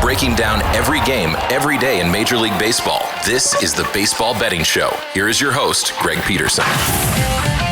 breaking down every game, every day in Major League Baseball. This is the Baseball Betting Show. Here is your host, Greg Peterson.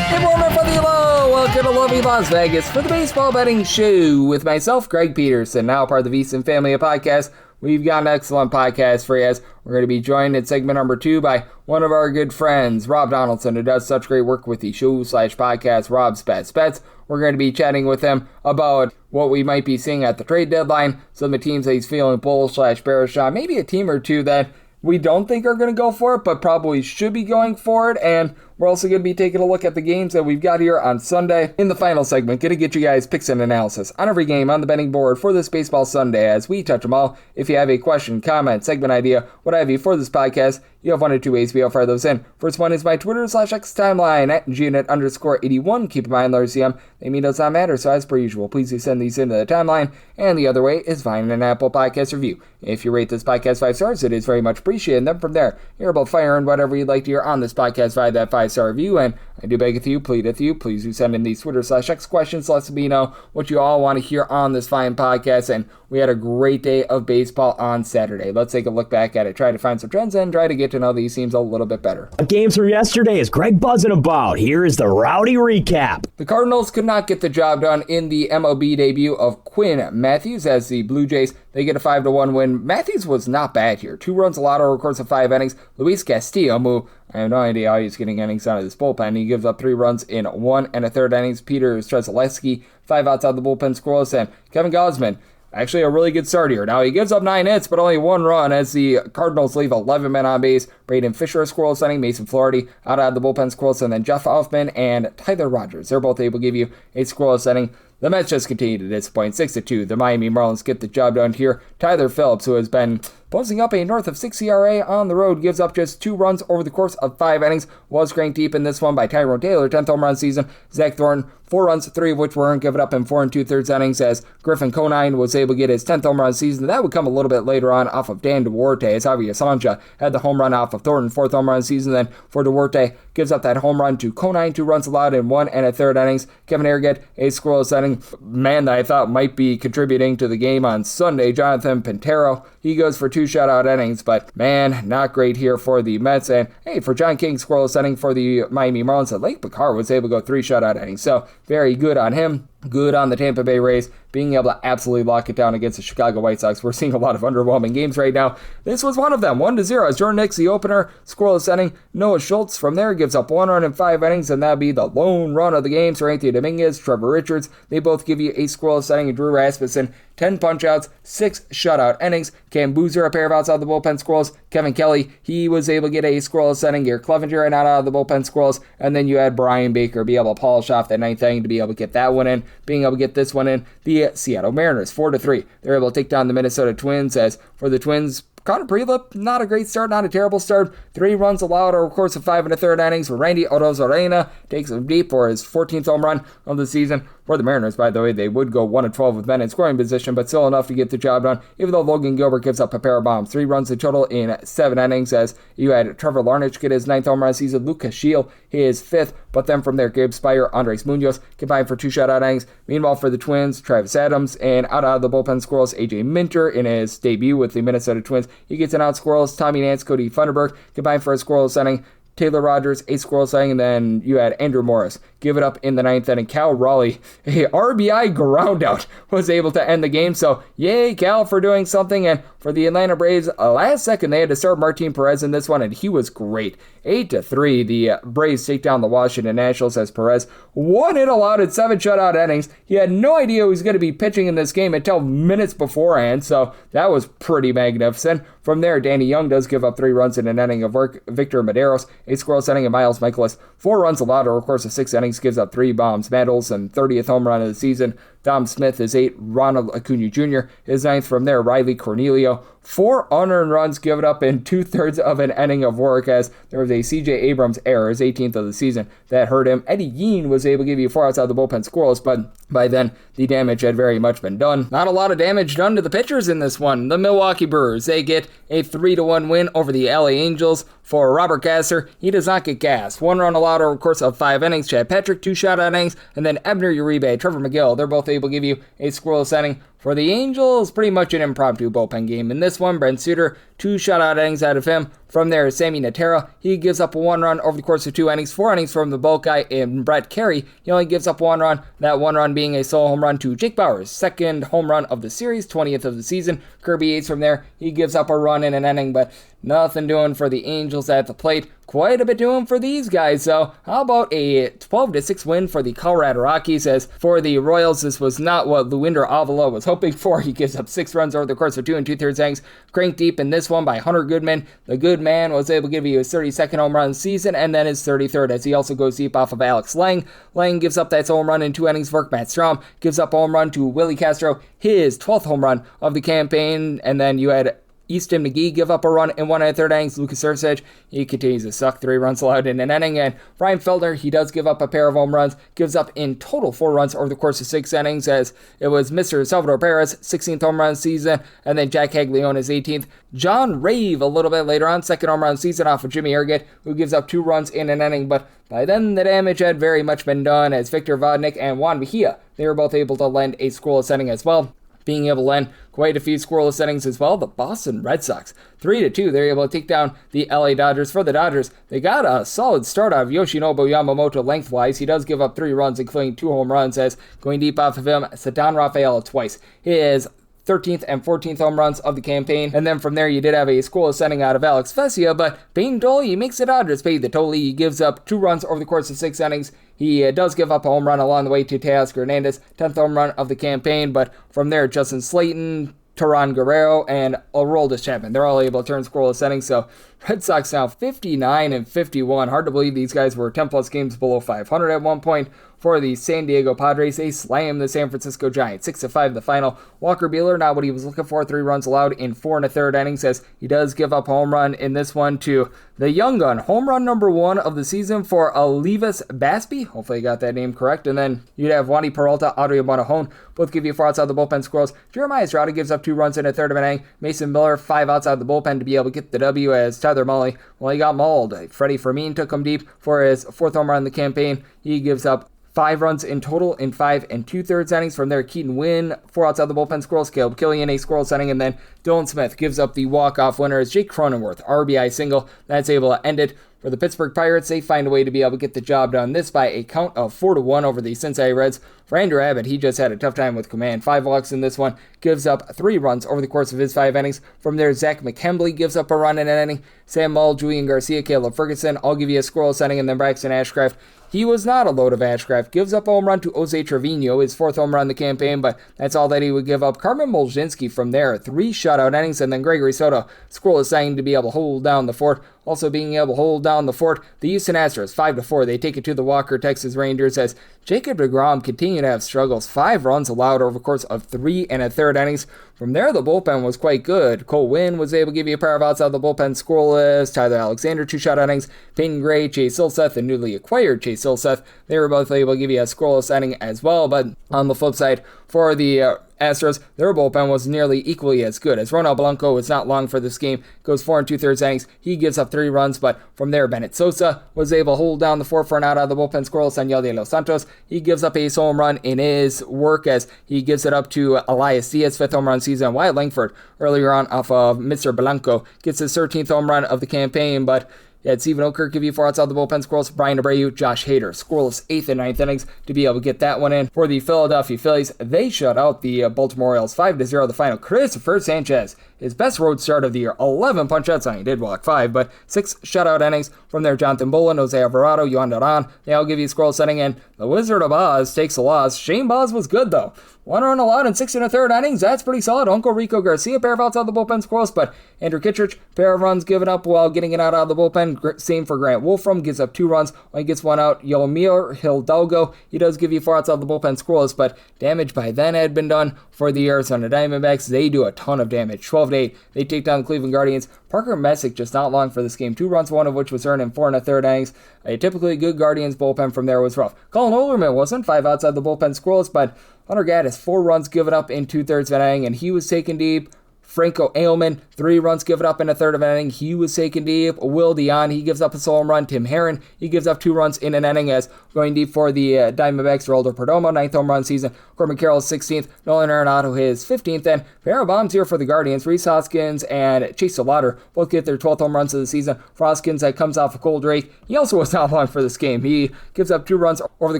Good morning, everybody. Hello. Welcome to lovely Las Vegas for the Baseball Betting Show with myself, Greg Peterson, now part of the VSiN family of podcasts. We've got an excellent podcast for you as we're going to be joined in segment number 2 by one of our good friends, Rob Donaldson, who does such great work with the show/podcast, Rob's Best Bets. We're going to be chatting with him about what we might be seeing at the trade deadline, some of the teams that he's feeling bullish/bearish on, maybe a team or two that we don't think are going to go for it, but probably should be going for it. And we're also going to be taking a look at the games that we've got here on Sunday. In the final segment, going to get you guys picks and analysis on every game on the betting board for this baseball Sunday as we touch them all. If you have a question, comment, segment idea, what have you for this podcast, you have one or two ways to be able to fire those in. First one is my Twitter/X timeline at GNet_81. Keep in mind, RCM, they mean does not matter, so as per usual, please do send these into the timeline. And the other way is find an Apple Podcast review. If you rate this podcast 5 stars, it is very much appreciated. And then from there, you're about firing whatever you'd like to hear on this podcast via that 5-star review. And I do beg with you, plead with you, please do send in these Twitter/X questions. Let me know what you all want to hear on this fine podcast. And we had a great day of baseball on Saturday. Let's take a look back at it, try to find some trends, and try to get to know these teams a little bit better. Games from yesterday is Greg buzzing about. Here is the rowdy recap. The Cardinals could not get the job done in the MLB debut of Quinn Matthews as the Blue Jays. They get a 5-1 win. Matthews was not bad here. 2 runs allowed over the course of 5 innings. Luis Castillo, who I have no idea how he's getting innings out of this bullpen. He gives up 3 runs in 1 1/3 innings. Peter Strzelecki, 5 outs out of the bullpen scoreless, and Kevin Gausman, actually a really good start here. Now he gives up 9 hits, but only 1 run as the Cardinals leave 11 men on base. Braden Fisher a scoreless inning, Mason Flaherty out of the bullpen scoreless, and then Jeff Hoffman and Tyler Rogers. They're both able to give you a scoreless inning. The Mets just continue to disappoint. 6-2. The Miami Marlins get the job done here. Tyler Phillips, who has been posting up a north of 6 ERA on the road, gives up just 2 runs over the course of 5 innings. Was cranked deep in this one by Tyrone Taylor, 10th home run season. Zach Thornton, 4 runs, 3 of which weren't given up in 4 2/3 innings as Griffin Conine was able to get his 10th home run season. That would come a little bit later on off of Dan Duarte as Javier Sanja had the home run off of Thornton, 4th home run season. Then for Duarte, gives up that home run to Conine, 2 runs allowed in 1 1/3 innings. Kevin Harrigan, a scoreless inning. Man that I thought might be contributing to the game on Sunday, Jonathan Pintero. He goes for 2 shutout innings, but man, not great here for the Mets. And hey, for John King, scoreless inning for the Miami Marlins. Lake Picard was able to go 3 shutout innings, so very good on him. Good on the Tampa Bay Rays, being able to absolutely lock it down against the Chicago White Sox. We're seeing a lot of underwhelming games right now. This was one of them, 1-0. As Jordan Hicks, the opener, scoreless inning. Noah Schultz from there gives up 1 run in 5 innings, and that'd be the lone run of the game. So Anthony Dominguez, Trevor Richards, they both give you a scoreless inning. And Drew Rasmussen, 10 punch-outs, 6 shutout innings. Cam Boozer, a pair of outs out of the bullpen scoreless. Kevin Kelly, he was able to get a scoreless inning. Garrett Clevenger, and out of the bullpen scoreless. And then you had Brian Baker be able to polish off that 9th inning to be able to get that one in. Being able to get this one in, the Seattle Mariners, 4-3. They're able to take down the Minnesota Twins. As for the Twins, Connor Prelip, not a great start, not a terrible start. 3 runs allowed over the course of 5 1/3 innings. Randy Arozarena takes him deep for his 14th home run of the season. For the Mariners, by the way, they would go 1-12 with men in scoring position, but still enough to get the job done, even though Logan Gilbert gives up a pair of bombs. 3 runs in total in 7 innings, as you had Trevor Larnach get his 9th home run season, Lucas Shield his 5th, but then from there, Gabe Spire, Andres Munoz combined for 2 shutout innings. Meanwhile, for the Twins, Travis Adams, and out of the bullpen scoreless, AJ Minter in his debut with the Minnesota Twins. He gets an out scoreless. Tommy Nance, Cody Funderburg combined for a scoreless inning. Taylor Rogers, a scoreless inning, and then you had Andrew Morris give it up in the 9th inning. Cal Raleigh, a RBI ground out, was able to end the game. So yay, Cal, for doing something. And for the Atlanta Braves, last second they had to start Martin Perez in this one, and he was great. 8-3, the Braves take down the Washington Nationals as Perez 1 hit allowed in 7 shutout innings. He had no idea he was going to be pitching in this game until minutes beforehand, so that was pretty magnificent. From there, Danny Young does give up 3 runs in an inning of work. Victor Medeiros, a scoreless inning, and Miles Michaelis, 4 runs allowed over the course of 6 innings, gives up 3 bombs. Matt Olson, 30th home run of the season. Dom Smith is 8. Ronald Acuna Jr. is 9th. From there, Riley Cornelio, 4 unearned runs given up in 2/3 of an inning of work, as there was a C.J. Abrams error, his 18th of the season, that hurt him. Eddie Yean was able to give you 4 outs out of the bullpen scoreless, but by then the damage had very much been done. Not a lot of damage done to the pitchers in this one. The Milwaukee Brewers, they get a 3-1 win over the LA Angels. For Robert Gasser, he does not get gassed. 1 run allowed over the course of 5 innings. Chad Patrick, 2 shutout innings, and then Ebner Uribe, Trevor McGill, they're both able to give you a scoreless inning. For the Angels, pretty much an impromptu bullpen game. In this one, Brent Suter, 2 shutout innings out of him. From there, Sammy Natera, he gives up 1 run over the course of 2 innings, 4 innings from the bulk guy in Brett Carey. He only gives up 1 run, that 1 run being a solo home run to Jake Bauers, 2nd home run of the series, 20th of the season. Kirby Yates from there, he gives up a run in an inning, but nothing doing for the Angels at the plate. Quite a bit doing for these guys, though. How about a 12-6 win for the Colorado Rockies? As for the Royals, this was not what Luinder Avila was hoping for. He gives up 6 runs over the course of 2 2/3 innings. Cranked deep in this one by Hunter Goodman. The good man was able to give you his 32nd home run of the season, and then his 33rd, as he also goes deep off of Alex Lang. Lang gives up that home run in 2 innings for Matt Strom. Gives up a home run to Willie Castro, his 12th home run of the campaign, and then you had Easton McGee give up a run in 1 1/3 innings. Lucas Erceg, he continues to suck, 3 runs allowed in an inning. And Ryan Feldner, he does give up a pair of home runs, gives up in total 4 runs over the course of 6 innings, as it was Mr. Salvador Perez, 16th home run of the season, and then Jack Haglione, his 18th. John Rave, a little bit later on, 2nd home run of the season off of Jimmy Erget, who gives up 2 runs in an inning. But by then, the damage had very much been done, as Victor Vodnik and Juan Mejia, they were both able to lend a scoreless inning as well. Being able to lend quite a few scoreless innings as well. The Boston Red Sox, 3-2, they're able to take down the LA Dodgers. For the Dodgers, they got a solid start out of Yoshinobu Yamamoto lengthwise. He does give up 3 runs, including 2 home runs, as going deep off of him, Ceddanne Rafaela twice. His 13th and 14th home runs of the campaign. And then from there, you did have a scoreless inning out of Alex Vesia, but Peyton Tolle, he makes the Dodgers pay the toll. He gives up 2 runs over the course of 6 innings. He does give up a home run along the way to Teoscar Hernandez, 10th home run of the campaign, but from there, Justin Slayton, Teran Guerrero, and Aroldis Chapman, they're all able to turn scoreless innings. So Red Sox now 59-51. Hard to believe these guys were 10-plus games below 500 at one point. For the San Diego Padres, they slammed the San Francisco Giants, 6-5 the final. Walker Buehler, not what he was looking for, 3 runs allowed in 4 1/3 innings, as he does give up a home run in this one to the young gun. Home run number 1 of the season for Alivas Baspi. Hopefully I got that name correct. And then you'd have Wandy Peralta, Adrian Monajon, both give you 4 outs out of the bullpen squirrels. Jeremiah Estrada gives up 2 runs in a 1/3 of an inning. Mason Miller, 5 outs out of the bullpen to be able to get the W, as Tyler Mully, well, he got mauled. Freddie Fermin took him deep for his 4th home run in the campaign. He gives up 5 runs in total in 5 2/3 innings. From there, Keaton Wynn, 4 outs out of the bullpen squirrels. Caleb Killian, a squirrels inning, and then Dylan Smith gives up the walk-off winner as Jake Cronenworth, RBI single. That's able to end it. For the Pittsburgh Pirates, they find a way to be able to get the job done. This by a count of 4-1 over the Cincinnati Reds. For Andrew Abbott, he just had a tough time with command. 5 walks in this one, gives up 3 runs over the course of his 5 innings. From there, Zach McKembley gives up a run in an inning. Sam Mull, Julian Garcia, Caleb Ferguson, I'll give you a scoreless inning, and then Braxton Ashcraft. He was not a load of Ashcraft. Gives up a home run to Jose Trevino, his 4th home run in the campaign, but that's all that he would give up. Carmen Molzinski from there, 3 shutout innings, and then Gregory Soto, scoreless inning to be able to hold down the fort. Also being able to hold down the fort, the Houston Astros, 5-4. They take it to the Walker, Texas Rangers, as Jacob deGrom continued to have struggles. 5 runs allowed over the course of 3 1/3 innings. From there, the bullpen was quite good. Cole Winn was able to give you a pair of outs out of the bullpen scoreless. Tyler Alexander, 2 shutout innings. Peyton Gray, Chase Silseth, the newly acquired Chase Silseth, they were both able to give you a scoreless inning as well. But on the flip side, for the Astros, their bullpen was nearly equally as good, as Ronald Blanco was not long for this game, goes 4 2/3 innings. He gives up 3 runs, but from there, Bennett Sosa was able to hold down the fort for an out of the bullpen scoreless. Daniel de los Santos, he gives up a home run in his work, as he gives it up to Elias Diaz, 5th home run season. Wyatt Langford, earlier on off of Mr. Blanco, gets his 13th home run of the campaign, but yeah, Stephen Okert give you 4 outs out of the bullpen squirrels. Brian Abreu, Josh Hader, scoreless 8th and 9th innings to be able to get that one in. For the Philadelphia Phillies, they shut out the Baltimore Orioles 5-0 the final. Christopher Sanchez, his best road start of the year, 11 punch-outs. He did walk 5, but 6 shutout innings. From there, Jonathan Bullen, Jose Alvarado, Yohan Duran, they all give you a scoreless inning, and the Wizard of Oz takes a loss. Shane Baz was good, though. 1 run allowed in 6 1/3 innings. That's pretty solid. Uncle Rico Garcia, pair of outs out of the bullpen scoreless, but Andrew Kittredge, pair of runs given up while getting it out of the bullpen. Same for Grant Wolfram, gives up 2 runs. When he gets 1 out, Yomir Hidalgo, he does give you 4 outs out of the bullpen scoreless, but damage by then had been done. For the Arizona Diamondbacks, they do a ton of damage. 12-8, they take down the Cleveland Guardians. Parker Messick just not long for this game. 2 runs, 1 of which was earned in 4 1/3 innings. A typically good Guardians bullpen from there was rough. Colin Olerman wasn't 5 outside the bullpen scoreless, but Hunter Gaddis, 4 runs given up in 2/3 of an inning, and he was taken deep. Franco Ailman, 3 runs given up in a third of an inning. He was taken deep. Will Dion, he gives up a solo home run. Tim Herron, he gives up 2 runs in an inning as going deep for the Diamondbacks. Geraldo Perdomo, 9th home run season. Corbin Carroll's 16th. Nolan Arenado, his 15th. And pair of bombs here for the Guardians. Rhys Hoskins and Chase Delauder both get their 12th home runs of the season. For Hoskins, that comes off a cold rake. He also was not long for this game. He gives up 2 runs over the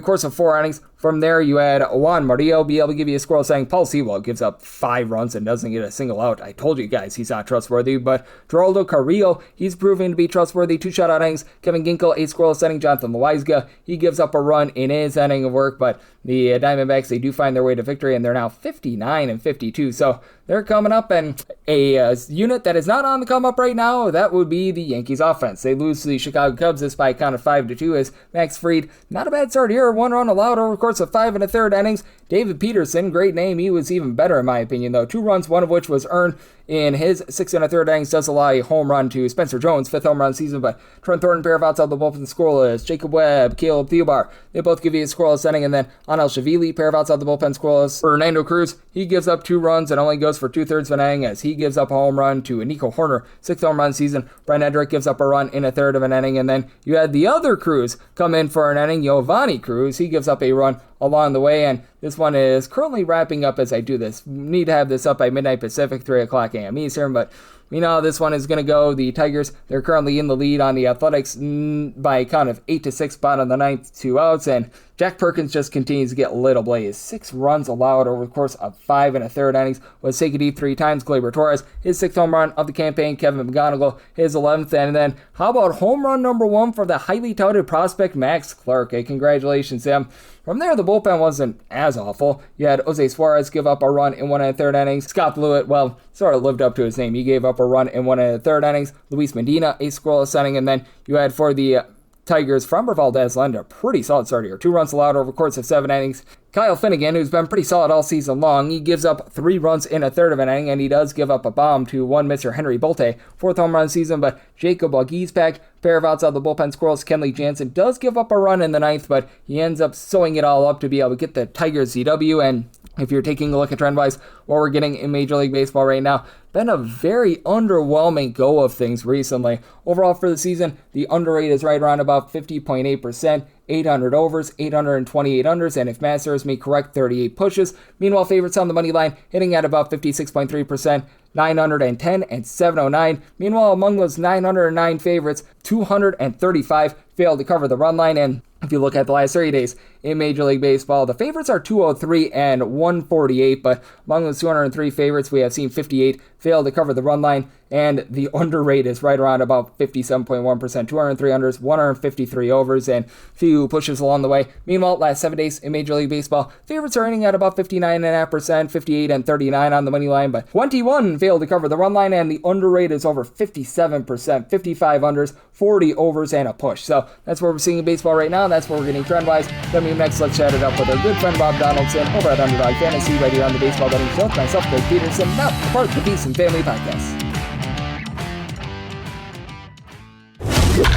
course of 4 innings. From there, you had Juan Murillo be able to give you a squirrel saying Paul Sewell gives up 5 runs and doesn't get a single out. I told you guys he's not trustworthy, but Geraldo Carrillo, he's proving to be trustworthy. 2 shutout innings. Kevin Ginkel, 8 scoreless inning. Jonathan Loaiza, he gives up a run in his inning of work, but the Diamondbacks, they do find their way to victory, and they're now 59-52. So they're coming up, and a unit that is not on the come up right now, that would be the Yankees offense. They lose to the Chicago Cubs this by a count of 5-2 as Max Fried, not a bad start here, 1 run allowed over the course of 5 1/3 innings. David Peterson, great name, he was even better in my opinion though. 2 runs, 1 of which was earned in his 6 1/3 innings, does allow a home run to Spencer Jones, 5th home run season, but Trent Thornton, pair of outside the bullpen scoreless. Jacob Webb, Caleb Theobar, they both give you a scoreless inning, and then Anel Shavili, pair of outside the bullpen scoreless. Fernando Cruz, he gives up 2 runs and only goes for 2/3 of an inning as he gives up a home run to Nico Horner, 6th home run season. Brian Edrick gives up a run in a third of an inning, and then you had the other Cruz come in for an inning, Giovanni Cruz, he gives up a run along the way, and this one is currently wrapping up as I do this. Need to have this up by midnight Pacific, 3 o'clock a.m. Eastern, but we know how this one is going to go. The Tigers, they're currently in the lead on the Athletics by a count of 8-6, bottom of the 9th, 2 outs, and Jack Perkins just continues to get lit ablaze. 6 runs allowed over the course of 5 1/3 innings, was taken deep 3 times. Gleyber Torres, his 6th home run of the campaign. Kevin McGonigal, his 11th, and then how about home run number 1 for the highly touted prospect Max Clark? Hey, congratulations, him. From there, the bullpen wasn't as awful. You had Jose Suarez give up a run in 1 1/3 innings. Scott Blewett, well, sort of lived up to his name. He gave up a run in 1 1/3 innings. Luis Medina, a scoreless inning, and then you had for the Tigers, Framber Valdez-Landa, pretty solid start here. 2 runs allowed over the course of 7 innings. Kyle Finnegan, who's been pretty solid all season long, he gives up 3 runs in a third of an inning, and he does give up a bomb to one Mr. Henry Bolte, 4th home run season, but Jacob Augiespack, pair of outside the bullpen squirrels, Kenley Jansen, does give up a run in the 9th, but he ends up sewing it all up to be able to get the Tigers ZW, and if you're taking a look at trend-wise, what we're getting in Major League Baseball right now, been a very underwhelming go of things recently. Overall for the season, the underrate is right around about 50.8%, 800 overs, 828 unders, and if math serves me correct, 38 pushes. Meanwhile, favorites on the money line hitting at about 56.3%, 910 and 709. Meanwhile, among those 909 favorites, 235 failed to cover the run line, and if you look at the last 30 days in Major League Baseball, the favorites are 203 and 148, but among those 203 favorites, we have seen 58 fail to cover the run line, and the under rate is right around about 57.1%, 203 unders, 153 overs, and few pushes along the way. Meanwhile, last 7 days in Major League Baseball, favorites are earning at about 59.5%, 58 and 39 on the money line, but 21 failed to cover the run line, and the under rate is over 57%, 55 unders, 40 overs, and a push. So that's what we're seeing in baseball right now, and that's what we're getting trend-wise. Coming up next, let's chat it up with our good friend Rob Donaldson over at Underdog Fantasy, right here on the Baseball Betting Show. Myself, Greg Peterson, now part of the Beast and Family Podcast.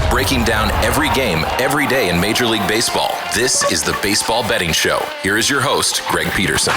Breaking down every game, every day in Major League Baseball. This is the Baseball Betting Show. Here is your host, Greg Peterson.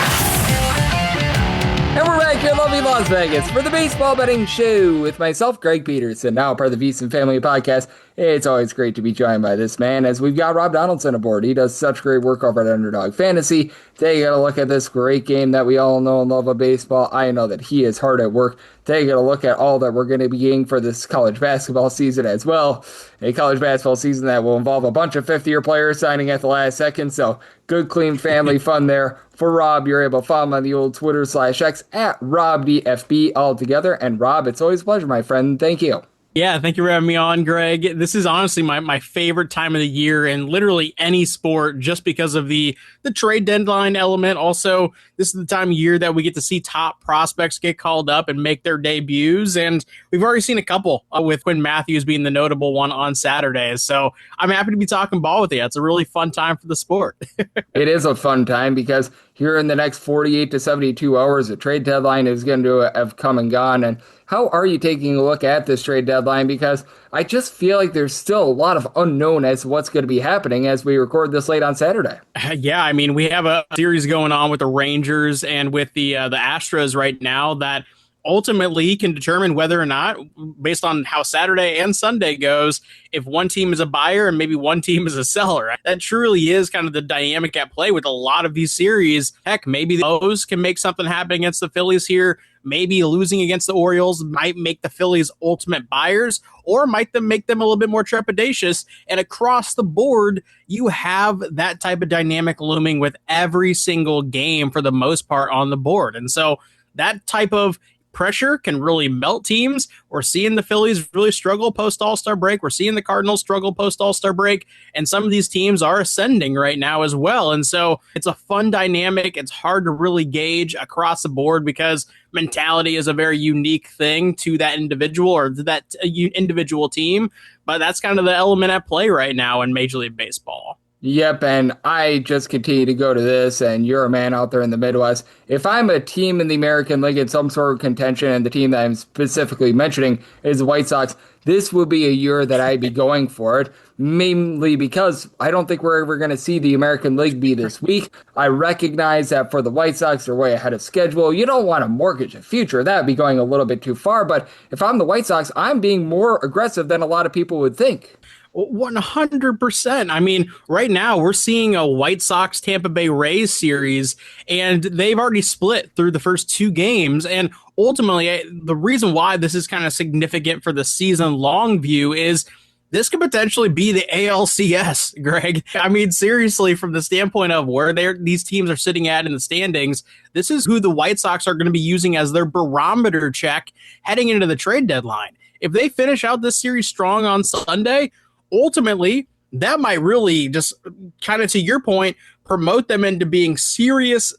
And we're back here in lovely Las Vegas for the Baseball Betting Show with myself, Greg Peterson, now part of the Beast and Family Podcast. It's always great to be joined by this man, as we've got Rob Donaldson aboard. He does such great work over at Underdog Fantasy. Take a look at this great game that we all know and love of baseball. I know that he is hard at work. Take a look at all that we're going to be getting for this college basketball season as well. A college basketball season that will involve a bunch of fifth-year players signing at the last second, so good, clean family fun there. For Rob, you're able to follow him on the old Twitter/X at RobDFB altogether. And Rob, it's always a pleasure, my friend. Thank you. Yeah, thank you for having me on, Greg. This is honestly my favorite time of the year in literally any sport, just because of the trade deadline element. Also, this is the time of year that we get to see top prospects get called up and make their debuts. And we've already seen a couple, with Quinn Matthews being the notable one on Saturday. So I'm happy to be talking ball with you. It's a really fun time for the sport. It is a fun time because here in the next 48 to 72 hours, the trade deadline is going to have come and gone. And how are you taking a look at this trade deadline? Because I just feel like there's still a lot of unknown as to what's going to be happening as we record this late on Saturday. Yeah, I mean, we have a series going on with the Rangers and with the Astros right now that ultimately can determine whether or not, based on how Saturday and Sunday goes, if one team is a buyer and maybe one team is a seller. That truly is kind of the dynamic at play with a lot of these series. Heck, maybe the O's can make something happen against the Phillies here. Maybe losing against the Orioles might make the Phillies ultimate buyers, or might make them a little bit more trepidatious. And across the board, you have that type of dynamic looming with every single game for the most part on the board. And so that type of pressure can really melt teams. We're seeing the Phillies really struggle post All-Star break. We're seeing the Cardinals struggle post All-Star break. And some of these teams are ascending right now as well. And so it's a fun dynamic. It's hard to really gauge across the board because mentality is a very unique thing to that individual or to that individual team. But that's kind of the element at play right now in Major League Baseball. Yep, and I just continue to go to this, and you're a man out there in the Midwest. If I'm a team in the American League in some sort of contention, and the team that I'm specifically mentioning is the White Sox, this would be a year that I'd be going for it, mainly because I don't think we're ever going to see the American League be this weak. I recognize that for the White Sox, they're way ahead of schedule. You don't want to mortgage a future. That would be going a little bit too far, but if I'm the White Sox, I'm being more aggressive than a lot of people would think. 100%. I mean, right now we're seeing a White Sox Tampa Bay Rays series, and they've already split through the first two games. And ultimately, the reason why this is kind of significant for the season long view is this could potentially be the ALCS, Greg. I mean, seriously, from the standpoint of where these teams are sitting at in the standings, this is who the White Sox are going to be using as their barometer check heading into the trade deadline. If they finish out this series strong on Sunday, ultimately, that might really just kind of, to your point, promote them into being serious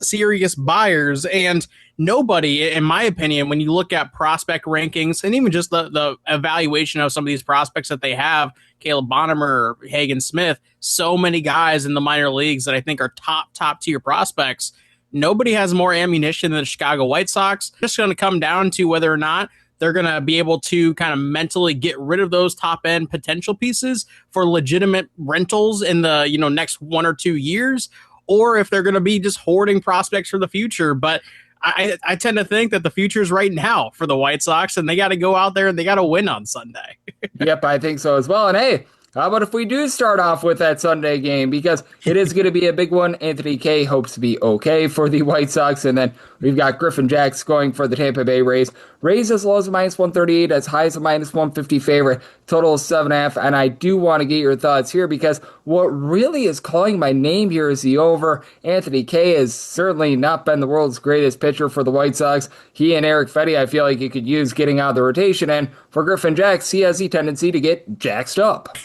buyers. And nobody, in my opinion, when you look at prospect rankings and even just the evaluation of some of these prospects that they have, Caleb Bonham, Hagen Smith, so many guys in the minor leagues that I think are top tier prospects. Nobody has more ammunition than the Chicago White Sox. It's just going to come down to whether or not they're going to be able to kind of mentally get rid of those top end potential pieces for legitimate rentals in the next 1 or 2 years, or if they're going to be just hoarding prospects for the future. But I tend to think that the future is right now for the White Sox, and they got to go out there and they got to win on Sunday. Yep, I think so as well. And hey, how about if we do start off with that Sunday game? Because it is going to be a big one. Anthony Kay hopes to be okay for the White Sox. And then we've got Griffin Jax going for the Tampa Bay Rays. Rays as low as a -138, as high as a -150 favorite. Total is 7.5. And I do want to get your thoughts here because what really is calling my name here is the over. Anthony Kay has certainly not been the world's greatest pitcher for the White Sox. He and Eric Fetty, I feel like you could use getting out of the rotation. And for Griffin Jax, he has the tendency to get jaxed up.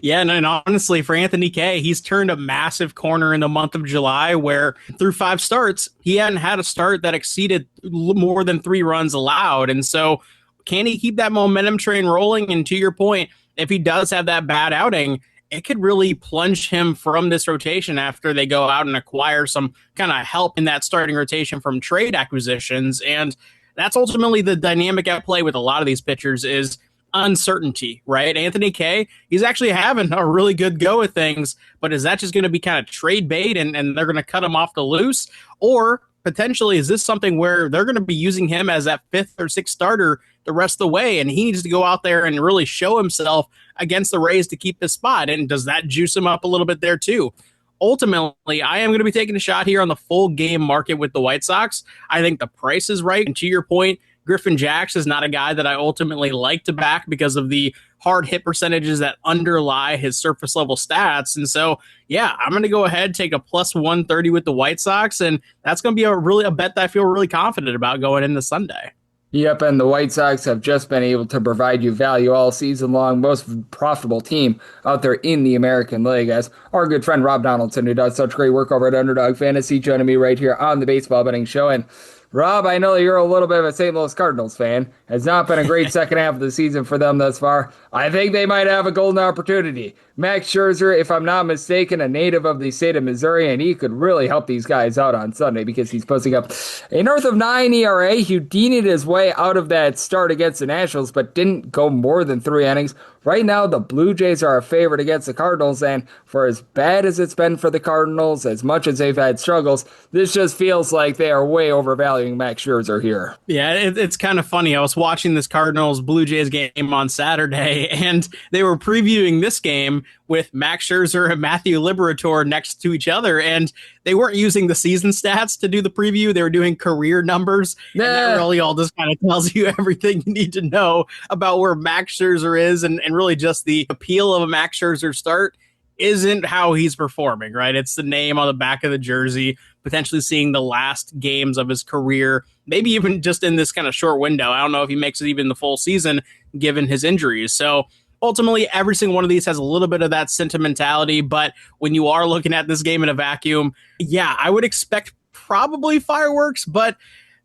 Yeah, and honestly, for Anthony Kay, he's turned a massive corner in the month of July where through 5 starts, he hadn't had a start that exceeded more than 3 runs allowed. And so can he keep that momentum train rolling? And to your point, if he does have that bad outing, it could really plunge him from this rotation after they go out and acquire some kind of help in that starting rotation from trade acquisitions. And that's ultimately the dynamic at play with a lot of these pitchers is uncertainty, right? Anthony Kay, he's actually having a really good go at things, but is that just going to be kind of trade bait and they're going to cut him off the loose? Or potentially, is this something where they're going to be using him as that 5th or 6th starter the rest of the way, and he needs to go out there and really show himself against the Rays to keep his spot? And does that juice him up a little bit there too? Ultimately, I am going to be taking a shot here on the full game market with the White Sox. I think the price is right. And to your point, Griffin Jax is not a guy that I ultimately like to back because of the hard hit percentages that underlie his surface level stats. And so, yeah, I'm going to go ahead, take a +130 with the White Sox. And that's going to be a bet that I feel really confident about going into Sunday. Yep, and the White Sox have just been able to provide you value all season long. Most profitable team out there in the American League, as our good friend Rob Donaldson, who does such great work over at Underdog Fantasy, joining me right here on the Baseball Betting Show. And Rob, I know you're a little bit of a St. Louis Cardinals fan. Has not been a great second half of the season for them thus far. I think they might have a golden opportunity. Max Scherzer, if I'm not mistaken, a native of the state of Missouri, and he could really help these guys out on Sunday because he's posting up a north of 9 ERA. Houdini'd his way out of that start against the Nationals, but didn't go more than 3 innings. Right now, the Blue Jays are a favorite against the Cardinals, and for as bad as it's been for the Cardinals, as much as they've had struggles, this just feels like they are way overvalued valuing Max Scherzer here. Yeah, it's kind of funny. I was watching this Cardinals-Blue Jays game on Saturday, and they were previewing this game with Max Scherzer and Matthew Liberatore next to each other, and they weren't using the season stats to do the preview. They were doing career numbers, and that really all just kind of tells you everything you need to know about where Max Scherzer is, and really just the appeal of a Max Scherzer start isn't how he's performing, right? It's the name on the back of the jersey, potentially seeing the last games of his career, maybe even just in this kind of short window. I don't know if he makes it even the full season given his injuries. So ultimately, every single one of these has a little bit of that sentimentality. But when you are looking at this game in a vacuum, yeah, I would expect probably fireworks, but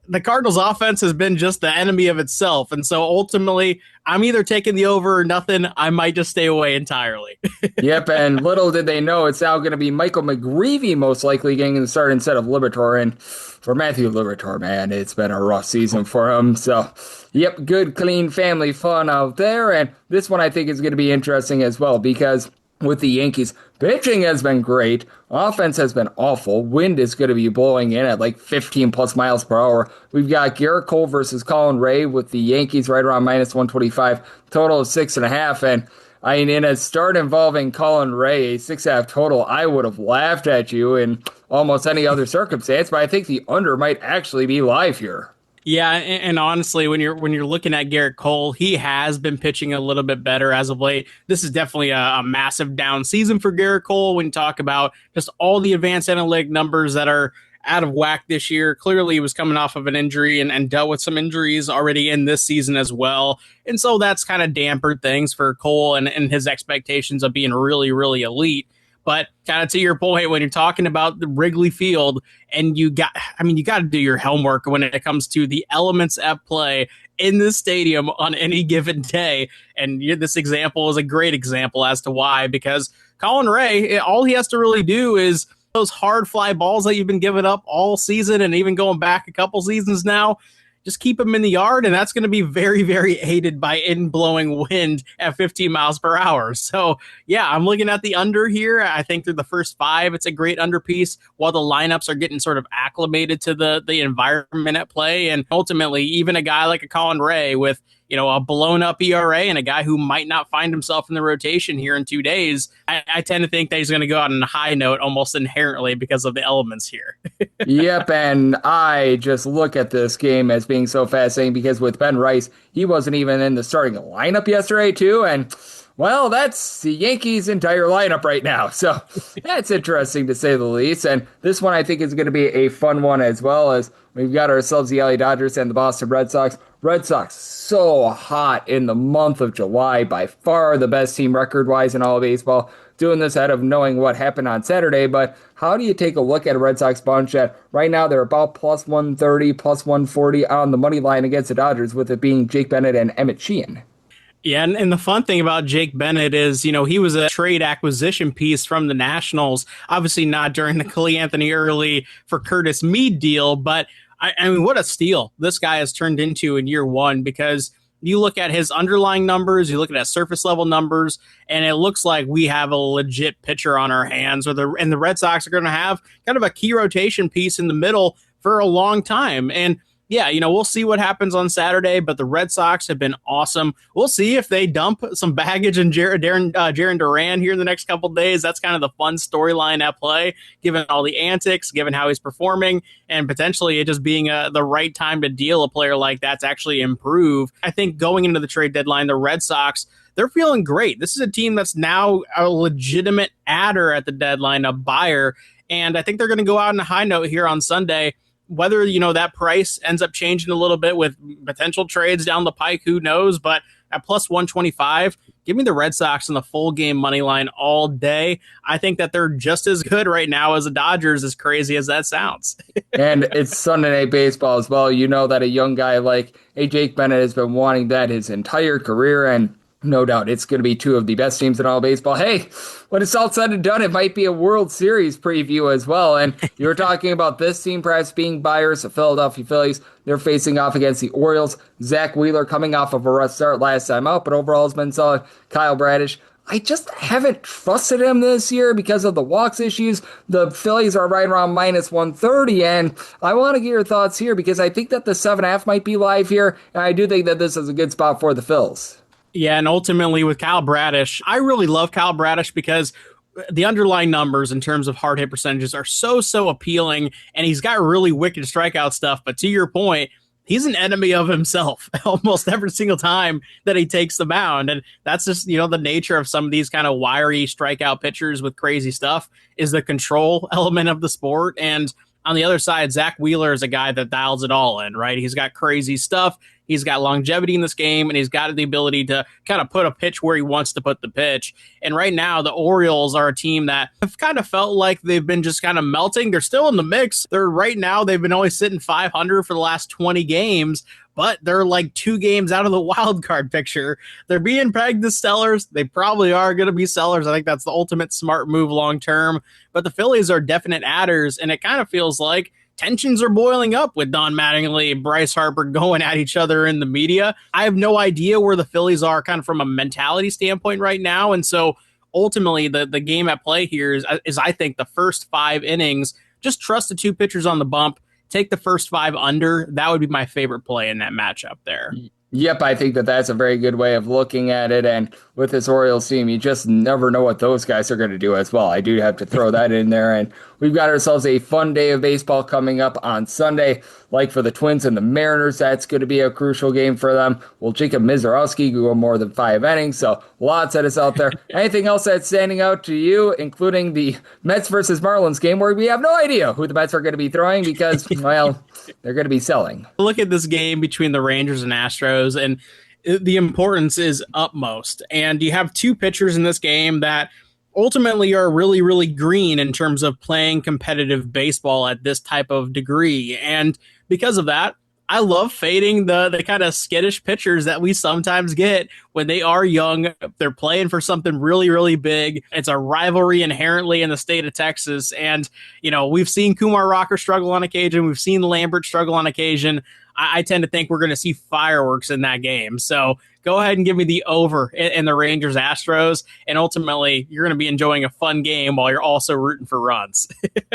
the Cardinals offense has been just the enemy of itself. And so ultimately, I'm either taking the over or nothing. I might just stay away entirely. Yep, and little did they know it's now going to be Michael McGreevy most likely getting the start instead of Liberatore. And for Matthew Liberatore, man, it's been a rough season for him. So, yep, good, clean family fun out there. And this one I think is going to be interesting as well because with the Yankees, pitching has been great. Offense has been awful. Wind is going to be blowing in at like 15 plus miles per hour. We've got Garrett Cole versus Colin Ray with the Yankees right around minus 125, total of 6.5. And I mean, in a start involving Colin Ray, 6.5 total, I would have laughed at you in almost any other circumstance, but I think the under might actually be live here. Yeah, and honestly, when you're looking at Garrett Cole, he has been pitching a little bit better as of late. This is definitely a massive down season for Garrett Cole when you talk about just all the advanced analytic numbers that are out of whack this year. Clearly, he was coming off of an injury and dealt with some injuries already in this season as well. And so that's kind of dampered things for Cole and his expectations of being really, really elite. But kind of to your point, when you're talking about the Wrigley Field, and you got to do your homework when it comes to the elements at play in this stadium on any given day. And this example is a great example as to why, because Colin Ray, all he has to really do is those hard fly balls that you've been giving up all season and even going back a couple seasons now, just keep them in the yard, and that's going to be very, very aided by in-blowing wind at 15 miles per hour. So, yeah, I'm looking at the under here. I think through the first 5, it's a great under piece while the lineups are getting sort of acclimated to the environment at play. And ultimately, even a guy like a Colin Ray with, a blown-up ERA and a guy who might not find himself in the rotation here in 2 days, I tend to think that he's going to go out on a high note almost inherently because of the elements here. Yep, and I just look at this game as being so fascinating because with Ben Rice, he wasn't even in the starting lineup yesterday, too, and well, that's the Yankees' entire lineup right now. So that's interesting to say the least. And this one I think is going to be a fun one as well, as we've got ourselves the LA Dodgers and the Boston Red Sox. Red Sox so hot in the month of July, by far the best team record-wise in all of baseball. Doing this out of knowing what happened on Saturday, but how do you take a look at a Red Sox bunch that right now they're about plus 130, plus 140 on the money line against the Dodgers, with it being Jake Bennett and Emmett Sheehan? Yeah, and the fun thing about Jake Bennett is, he was a trade acquisition piece from the Nationals, obviously not during the Clay Anthony Early for Curtis Mead deal, but I mean, what a steal this guy has turned into in year one, because you look at his underlying numbers, you look at his surface level numbers, and it looks like we have a legit pitcher on our hands, and the Red Sox are going to have kind of a key rotation piece in the middle for a long time. And yeah, we'll see what happens on Saturday, but the Red Sox have been awesome. We'll see if they dump some baggage in Jarren Duran here in the next couple of days. That's kind of the fun storyline at play, given all the antics, given how he's performing, and potentially it just being the right time to deal a player like that to actually improve. I think going into the trade deadline, the Red Sox, they're feeling great. This is a team that's now a legitimate adder at the deadline, a buyer, and I think they're going to go out on a high note here on Sunday. Whether, that price ends up changing a little bit with potential trades down the pike, who knows? But at plus 125, give me the Red Sox in the full game money line all day. I think that they're just as good right now as the Dodgers, as crazy as that sounds. And it's Sunday Night Baseball as well. You know that a young guy like Jake Bennett has been wanting that his entire career, and no doubt it's going to be two of the best teams in all baseball. Hey, when it's all said and done, it might be a World Series preview as well. And you were talking about this team perhaps being buyers, the Philadelphia Phillies. They're facing off against the Orioles. Zach Wheeler coming off of a rough start last time out, but overall has been solid. Kyle Bradish, I just haven't trusted him this year because of the walks issues. The Phillies are right around minus 130, and I want to get your thoughts here because I think that the 7.5 might be live here, and I do think that this is a good spot for the Phils. Yeah, and ultimately with Kyle Bradish, I really love Kyle Bradish because the underlying numbers in terms of hard hit percentages are so appealing, and he's got really wicked strikeout stuff. But to your point, he's an enemy of himself almost every single time that he takes the mound. And that's just, the nature of some of these kind of wiry strikeout pitchers with crazy stuff is the control element of the sport. And on the other side, Zach Wheeler is a guy that dials it all in, right? He's got crazy stuff. He's got longevity in this game, and he's got the ability to kind of put a pitch where he wants to put the pitch. And right now, the Orioles are a team that have kind of felt like they've been just kind of melting. They're still in the mix. They've been only sitting 500 for the last 20 games, but they're like 2 games out of the wild card picture. They're being pegged as sellers. They probably are going to be sellers. I think that's the ultimate smart move long term. But the Phillies are definite adders, and it kind of feels like tensions are boiling up with Don Mattingly, Bryce Harper going at each other in the media. I have no idea where the Phillies are kind of from a mentality standpoint right now. And so ultimately the game at play here is I think the first 5 innings, just trust the 2 pitchers on the bump, take the first 5 under. That would be my favorite play in that matchup there. Yep, I think that that's a very good way of looking at it. And with this Orioles team, you just never know what those guys are going to do as well. I do have to throw that in there. And we've got ourselves a fun day of baseball coming up on Sunday. Like for the Twins and the Mariners, that's going to be a crucial game for them. Will Jacob Mizorowski go more than 5 innings? So lots that is out there. Anything else that's standing out to you, including the Mets versus Marlins game, where we have no idea who the Mets are going to be throwing because, well, they're going to be selling. Look at this game between the Rangers and Astros, and the importance is utmost. And you have 2 pitchers in this game that ultimately are really green in terms of playing competitive baseball at this type of degree. And because of that, I love fading the kind of skittish pitchers that we sometimes get when they are young. They're playing for something really big. It's a rivalry inherently in the state of Texas. And, we've seen Kumar Rocker struggle on occasion. We've seen Lambert struggle on occasion. I tend to think we're going to see fireworks in that game. So go ahead and give me the over in the Rangers Astros. And ultimately, you're going to be enjoying a fun game while you're also rooting for runs.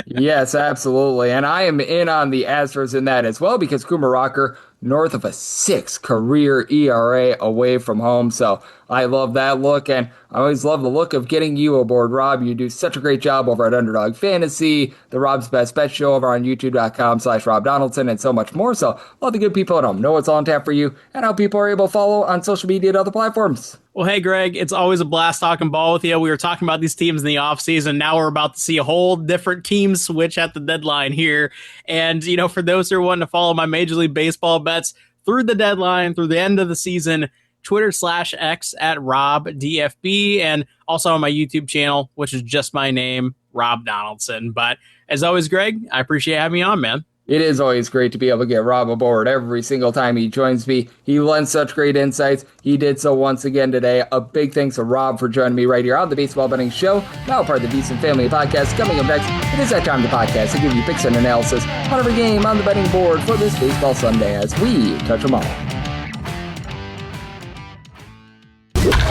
Yes, absolutely. And I am in on the Astros in that as well because Kumar Rocker north of a 6 career ERA away from home. So I love that look, and I always love the look of getting you aboard, Rob. You do such a great job over at Underdog Fantasy, the Rob's Best Bet Show over on youtube.com/Rob Donaldson, and so much more. So all the good people at home know what's on tap for you and how people are able to follow on social media and other platforms. Well, hey, Greg, it's always a blast talking ball with you. We were talking about these teams in the offseason. Now we're about to see a whole different team switch at the deadline here. And, for those who are wanting to follow my Major League Baseball bets through the deadline, through the end of the season, Twitter/X at RobDFB, and also on my YouTube channel, which is just my name, Rob Donaldson. But as always, Greg, I appreciate having me on, man. It is always great to be able to get Rob aboard every single time he joins me. He lends such great insights. He did so once again today. A big thanks to Rob for joining me right here on the Baseball Betting Show, now part of the VSiN Family Podcast. Coming up next, it is that time of the podcast to give you picks and analysis on every game on the betting board for this baseball Sunday as we touch them all.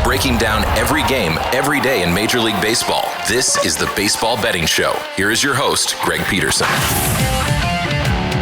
Breaking down every game, every day in Major League Baseball. This is the Baseball Betting Show. Here is your host, Greg Peterson.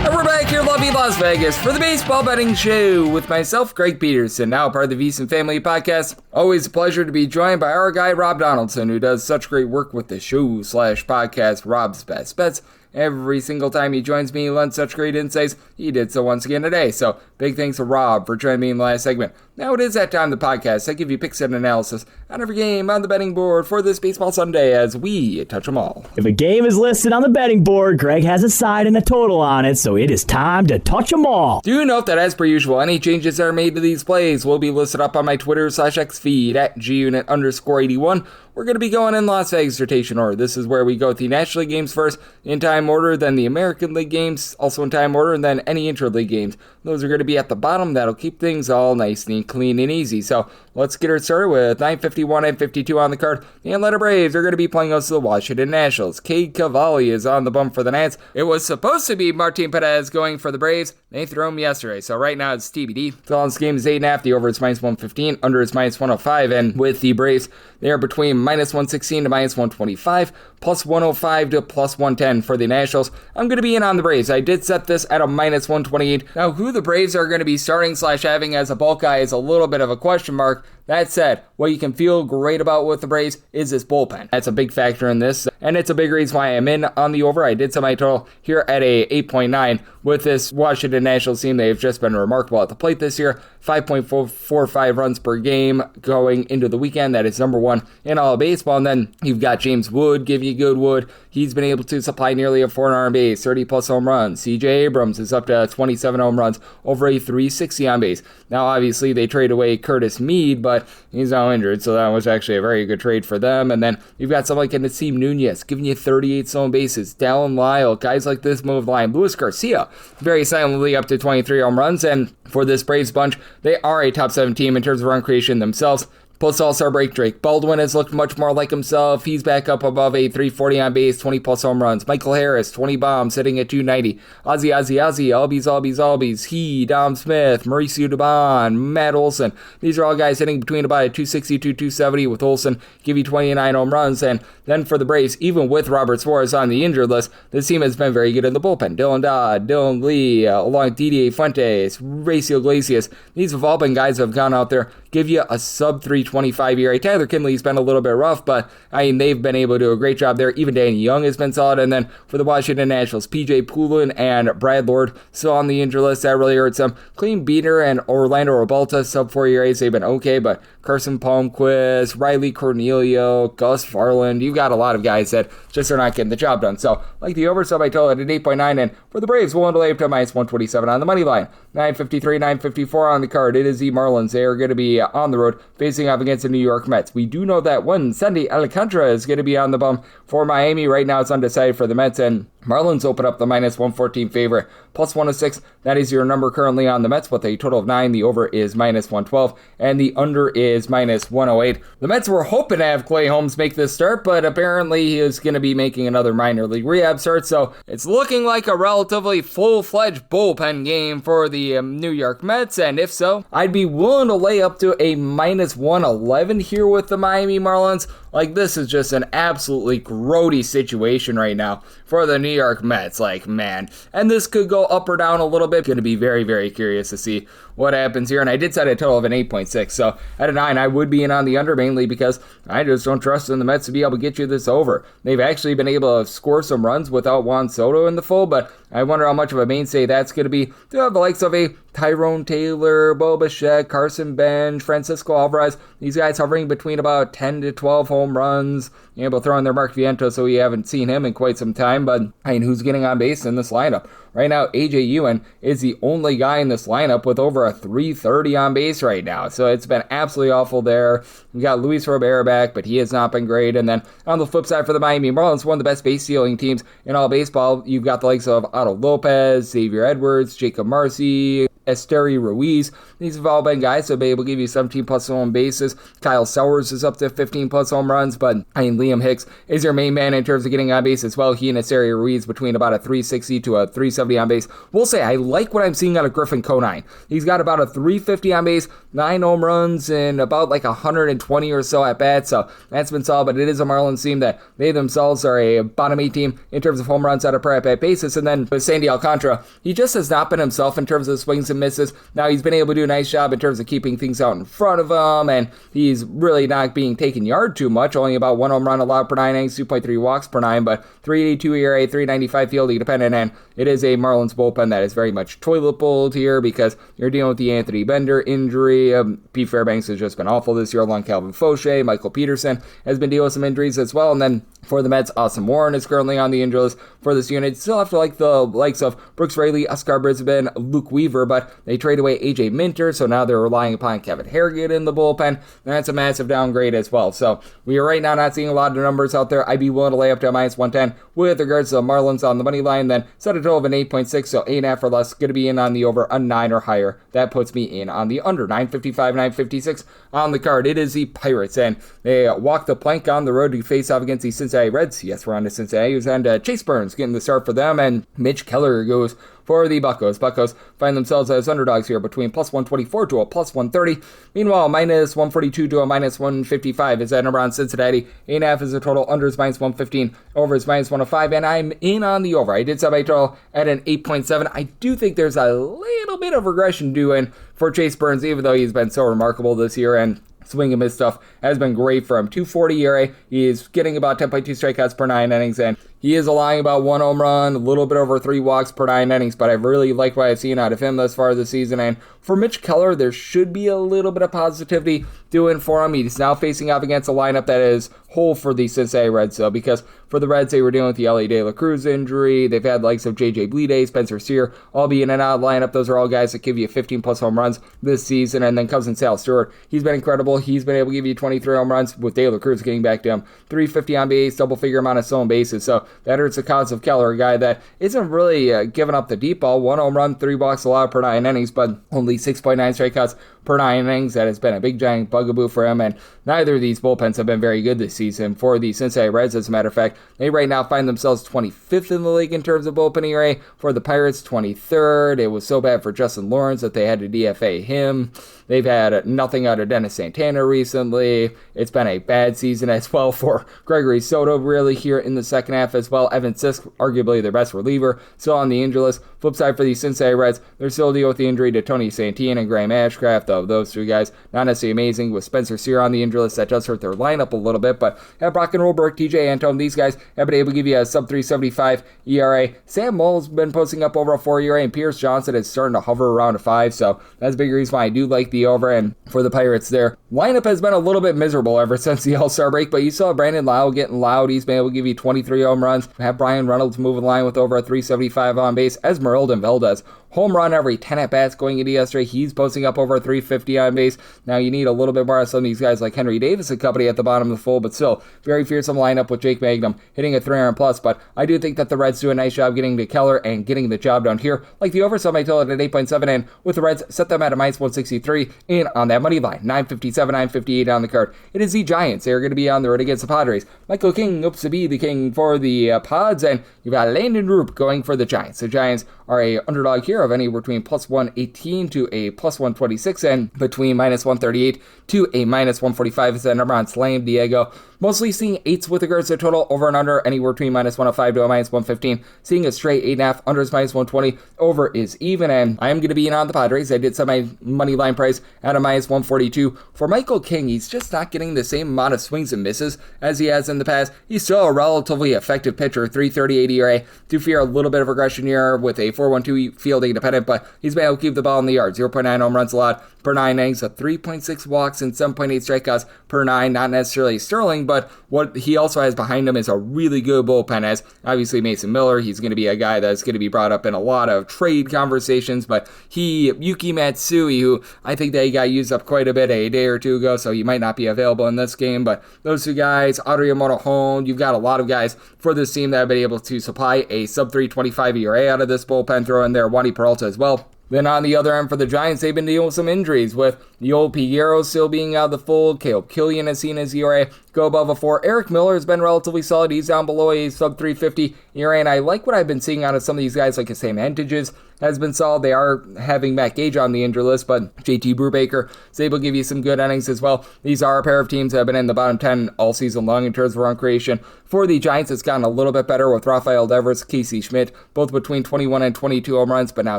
And we're back here in lovely Las Vegas for the Baseball Betting Show with myself, Greg Peterson, now part of the VSiN Family Podcast. Always a pleasure to be joined by our guy, Rob Donaldson, who does such great work with the show/podcast, Rob's Best Bets. Every single time he joins me, he lends such great insights. He did so once again today. So big thanks to Rob for joining me in the last segment. Now it is that time of the podcast. I give you picks and analysis on every game on the betting board for this baseball Sunday as we touch them all. If a game is listed on the betting board, Greg has a side and a total on it, so it is time to touch them all. Do note that as per usual, any changes that are made to these plays will be listed up on my Twitter/X feed at gunit_81. We're going to be going in Las Vegas rotation order. This is where we go with the National League games first in time order, then the American League games also in time order, and then any intra-league games. Those are going to be at the bottom. That'll keep things all nice and clean and easy. So let's get her started with 9:51 and 52 on the card. The Atlanta Braves are going to be playing us the Washington Nationals. Cade Cavalli is on the bump for the Nats. It was supposed to be Martin Perez going for the Braves. They threw him yesterday, so right now it's TBD. So this game is 8.5. The over is -115. Under is -105. And with the Braves, they are between -116 to -125, +105 to +110 for the Nationals. I'm going to be in on the Braves. I did set this at a -128. Now, who the Braves are going to be starting / having as a bulk guy is a little bit of a question mark. That said, what you can feel great about with the Braves is this bullpen. That's a big factor in this, and it's a big reason why I'm in on the over. I did set my total here at a 8.9 with this Washington Nationals team. They've just been remarkable at the plate this year. 5.445 runs per game going into the weekend. That is number one in all of baseball. And then you've got James Wood give you good wood. He's been able to supply nearly a 400 on base, 30+ home runs. CJ Abrams is up to 27 home runs, over a 360 on base. Now, obviously, they trade away Curtis Mead, but he's now injured, so that was actually a very good trade for them. And then you've got someone like Nasim Nunez giving you 38 stolen bases. Dallin Lyle, guys like this move line. Luis Garcia, very silently up to 23 home runs. And for this Braves bunch, they are a top 7 team in terms of run creation themselves. Plus all-star break Drake Baldwin has looked much more like himself. He's back up above a 340 on base, 20+ home runs. Michael Harris, 20 bombs, sitting at 290. Ozzy, Albies. He, Dom Smith, Mauricio Dubon, Matt Olson. These are all guys hitting between about a 260 to 270 with Olson, give you 29 home runs. And then for the Braves, even with Robert Suarez on the injured list, this team has been very good in the bullpen. Dylan Dodd, Dylan Lee, along with Didier Fuentes, Raciel Iglesias. These have all been guys who have gone out there, give you a sub-325 ERA. Tyler Kinley's been a little bit rough, but they've been able to do a great job there. Even Danny Young has been solid. And then for the Washington Nationals, PJ Poulin and Brad Lord still on the injured list. That really hurts them. Clean Beater and Orlando Robalta, sub-4 ERAs, they've been okay, but Carson Palmquist, Riley Cornelio, Gus Farland, you've got a lot of guys that just are not getting the job done. So, like the over sub, I told it at 8.9, and for the Braves, willing to lay up to -127 on the money line. 9:53, 9:54 on the card. It is the Marlins. They are going to be on the road facing off against the New York Mets. We do know that one Sandy Alcantara is going to be on the bump for Miami. Right now it's undecided for the Mets, and Marlins open up the -114 favorite, +106. That is your number currently on the Mets with a total of 9. The over is -112, and the under is -108. The Mets were hoping to have Clay Holmes make this start, but apparently he is going to be making another minor league rehab start, so it's looking like a relatively full-fledged bullpen game for the New York Mets, and if so, I'd be willing to lay up to a -111 here with the Miami Marlins. Like, this is just an absolutely grody situation right now for the New York Mets. Like, man. And this could go up or down a little bit. Going to be very, very curious to see what happens here. And I did set a total of an 8.6. So at a 9, I would be in on the under, mainly because I just don't trust in the Mets to be able to get you this over. They've actually been able to score some runs without Juan Soto in the fold, but I wonder how much of a mainstay that's going to be. To have the likes of a Tyrone Taylor, Bo Bichette, Carson Bench, Francisco Alvarez, these guys hovering between about 10 to 12 home runs. Able to throw in their Mark Vientos, so we haven't seen him in quite some time, but who's getting on base in this lineup? Right now, A.J. Ewan is the only guy in this lineup with over a 330 on base right now, so it's been absolutely awful there. We got Luis Robert back, but he has not been great, and then on the flip side for the Miami Marlins, one of the best base stealing teams in all baseball, you've got the likes of Otto Lopez, Xavier Edwards, Jacob Marcy, Esteri Ruiz. These have all been guys who have been able to give you 17+ home bases. Kyle Sowers is up to 15+ home runs, but Liam Hicks is your main man in terms of getting on base as well. He and Esteri Ruiz between about a 360 to a 370 on base. We'll say I like what I'm seeing out of Griffin Conine. He's got about a 350 on base, 9 home runs, and about like 120 or so at bats, so that's been solid, but it is a Marlins team that they themselves are a bottom 8 team in terms of home runs out of per at-bat basis. And then with Sandy Alcantara, he just has not been himself in terms of swings and misses. Now he's been able to do a nice job in terms of keeping things out in front of him, and he's really not being taken yard too much, only about 1 home run allowed per 9 innings, 2.3 walks per 9, but 382 ERA, 395 fielding dependent, and it is a Marlins bullpen that is very much toilet bowled here because you're dealing with the Anthony Bender injury. Pete Fairbanks has just been awful this year along Calvin Fauché. Michael Peterson has been dealing with some injuries as well, and then For the Mets, Austin Warren is currently on the injury list for this unit. Still have to like the likes of Brooks Raley, Oscar Brisbane, Luke Weaver, but they trade away AJ Minter, so now they're relying upon Kevin Harrigan in the bullpen. That's a massive downgrade as well. So we are right now not seeing a lot of numbers out there. I'd be willing to lay up to a minus 110 with regards to the Marlins on the money line, then set a total of an 8.6, so 8.5 or less. Going to be in on the over a 9 or higher. That puts me in on the under 955, 956 on the card. It is the Pirates, and they walk the plank on the road to face off against the Cincinnati Reds. Yes, we're on to Cincinnati, and Chase Burns getting the start for them, and Mitch Keller goes for the Buccos. Buccos find themselves as underdogs here between plus 124 to a plus 130. Meanwhile, minus 142 to a minus 155 is that number on Cincinnati. 8.5 is the total. Under is minus 115. Over is minus 105. And I'm in on the over. I did set my total at an 8.7. I do think there's a little bit of regression due in for Chase Burns, even though he's been so remarkable this year, and swing and miss stuff has been great for him. 240 ERA. He is getting about 10.2 strikeouts per 9 innings, and he is allowing about 1 home run, a little bit over 3 walks per 9 innings, but I really like what I've seen out of him thus far this season. And for Mitch Keller, there should be a little bit of positivity doing for him. He's now facing off against a lineup that is whole for the Cincinnati Reds, though, because for the Reds, they were dealing with the Ellie De La Cruz injury. They've had likes of J.J. Bleday, Spencer Steer, all be in and out of lineup. Those are all guys that give you 15-plus home runs this season. And then comes in Sal Stewart. He's been incredible. He's been able to give you 23 home runs with De La Cruz getting back to him. 350 on base, double-figure amount of stolen bases. So that hurts the cause of Keller, a guy that isn't really giving up the deep ball. 1 home run, 3 walks allowed per 9 innings, but only 6.9 strikeouts per 9 innings. That has been a big, giant bugaboo for him, and neither of these bullpens have been very good this season. For the Cincinnati Reds, as a matter of fact, they right now find themselves 25th in the league in terms of bullpen ERA. For the Pirates, 23rd. It was so bad for Justin Lawrence that they had to DFA him. They've had nothing out of Dennis Santana recently. It's been a bad season as well for Gregory Soto, really, here in the second half as well. Evan Sisk, arguably their best reliever, still on the injury list. Flip side for the Cincinnati Reds, they're still dealing with the injury to Tony Santina and Graham Ashcraft, though those 2 guys not necessarily amazing. With Spencer Steer on the injury list, that does hurt their lineup a little bit, but have Brock and Rolberg, TJ Antone, these guys have been able to give you a sub-375 ERA. Sam Moll's been posting up over a 4 ERA, and Pierce Johnson is starting to hover around a 5, so that's a big reason why I do like the over. And for the Pirates, their lineup has been a little bit miserable ever since the All-Star break, but you saw Brandon Lau getting loud. He's been able to give you 23 home runs. Have Brian Reynolds moving the line with over a 375 on base. Esmeralda Valdez, home run every 10 at-bats going into yesterday. He's posting up over 350 on base. Now you need a little bit more of some of these guys like Henry Davis and company at the bottom of the fold, but still very fearsome lineup with Jake Magnum hitting a 300 plus. But I do think that the Reds do a nice job getting to Keller and getting the job done here. Like the over, so I told it at 8.7, and with the Reds, set them at a minus 163 in on that money line. 957, 958 on the card. It is the Giants. They're going to be on the road against the Padres. Michael King hopes to be the king for the Pods, and you've got Landon Roop going for the Giants. The Giants are a underdog here of anywhere between plus 118 to a plus 126, and between minus 138 to a minus 145 is that number on Slam Diego. Mostly seeing 8s with regards to total, over and under anywhere between minus 105 to a minus 115. Seeing a straight 8.5, under is minus 120, over is even, and I am going to be in on the Padres. I did set my money line price at a minus 142. For Michael King, he's just not getting the same amount of swings and misses as he has in the past. He's still a relatively effective pitcher, 338 ERA. Do fear a little bit of regression here with a 4.12 fielding dependent, but he's been able to keep the ball in the yard. 0.9 home runs allowed per 9 innings, a 3.6 walks and 7.8 strikeouts per 9. Not necessarily sterling, but what he also has behind him is a really good bullpen, as obviously Mason Miller. He's going to be a guy that's going to be brought up in a lot of trade conversations, but Yuki Matsui, who I think that he got used up quite a bit a day or 2 ago, so he might not be available in this game, but those 2 guys, Adrian Morejon, you've got a lot of guys for this team that have been able to supply a sub-325 ERA out of this bullpen. Throw in there Wandy Peralta as well. Then on the other end for the Giants, they've been dealing with some injuries, with Yoel Piguero still being out of the fold. Caleb Killian has seen his ERA go above a 4. Eric Miller has been relatively solid. He's down below a sub-350 ERA, and I like what I've been seeing out of some of these guys, like Sam Hentages has been solid. They are having Matt Gage on the injury list, but JT Brubaker is able to give you some good innings as well. These are a pair of teams that have been in the bottom 10 all season long in terms of run creation. For the Giants, it's gotten a little bit better with Rafael Devers, Casey Schmidt, both between 21 and 22 home runs, but now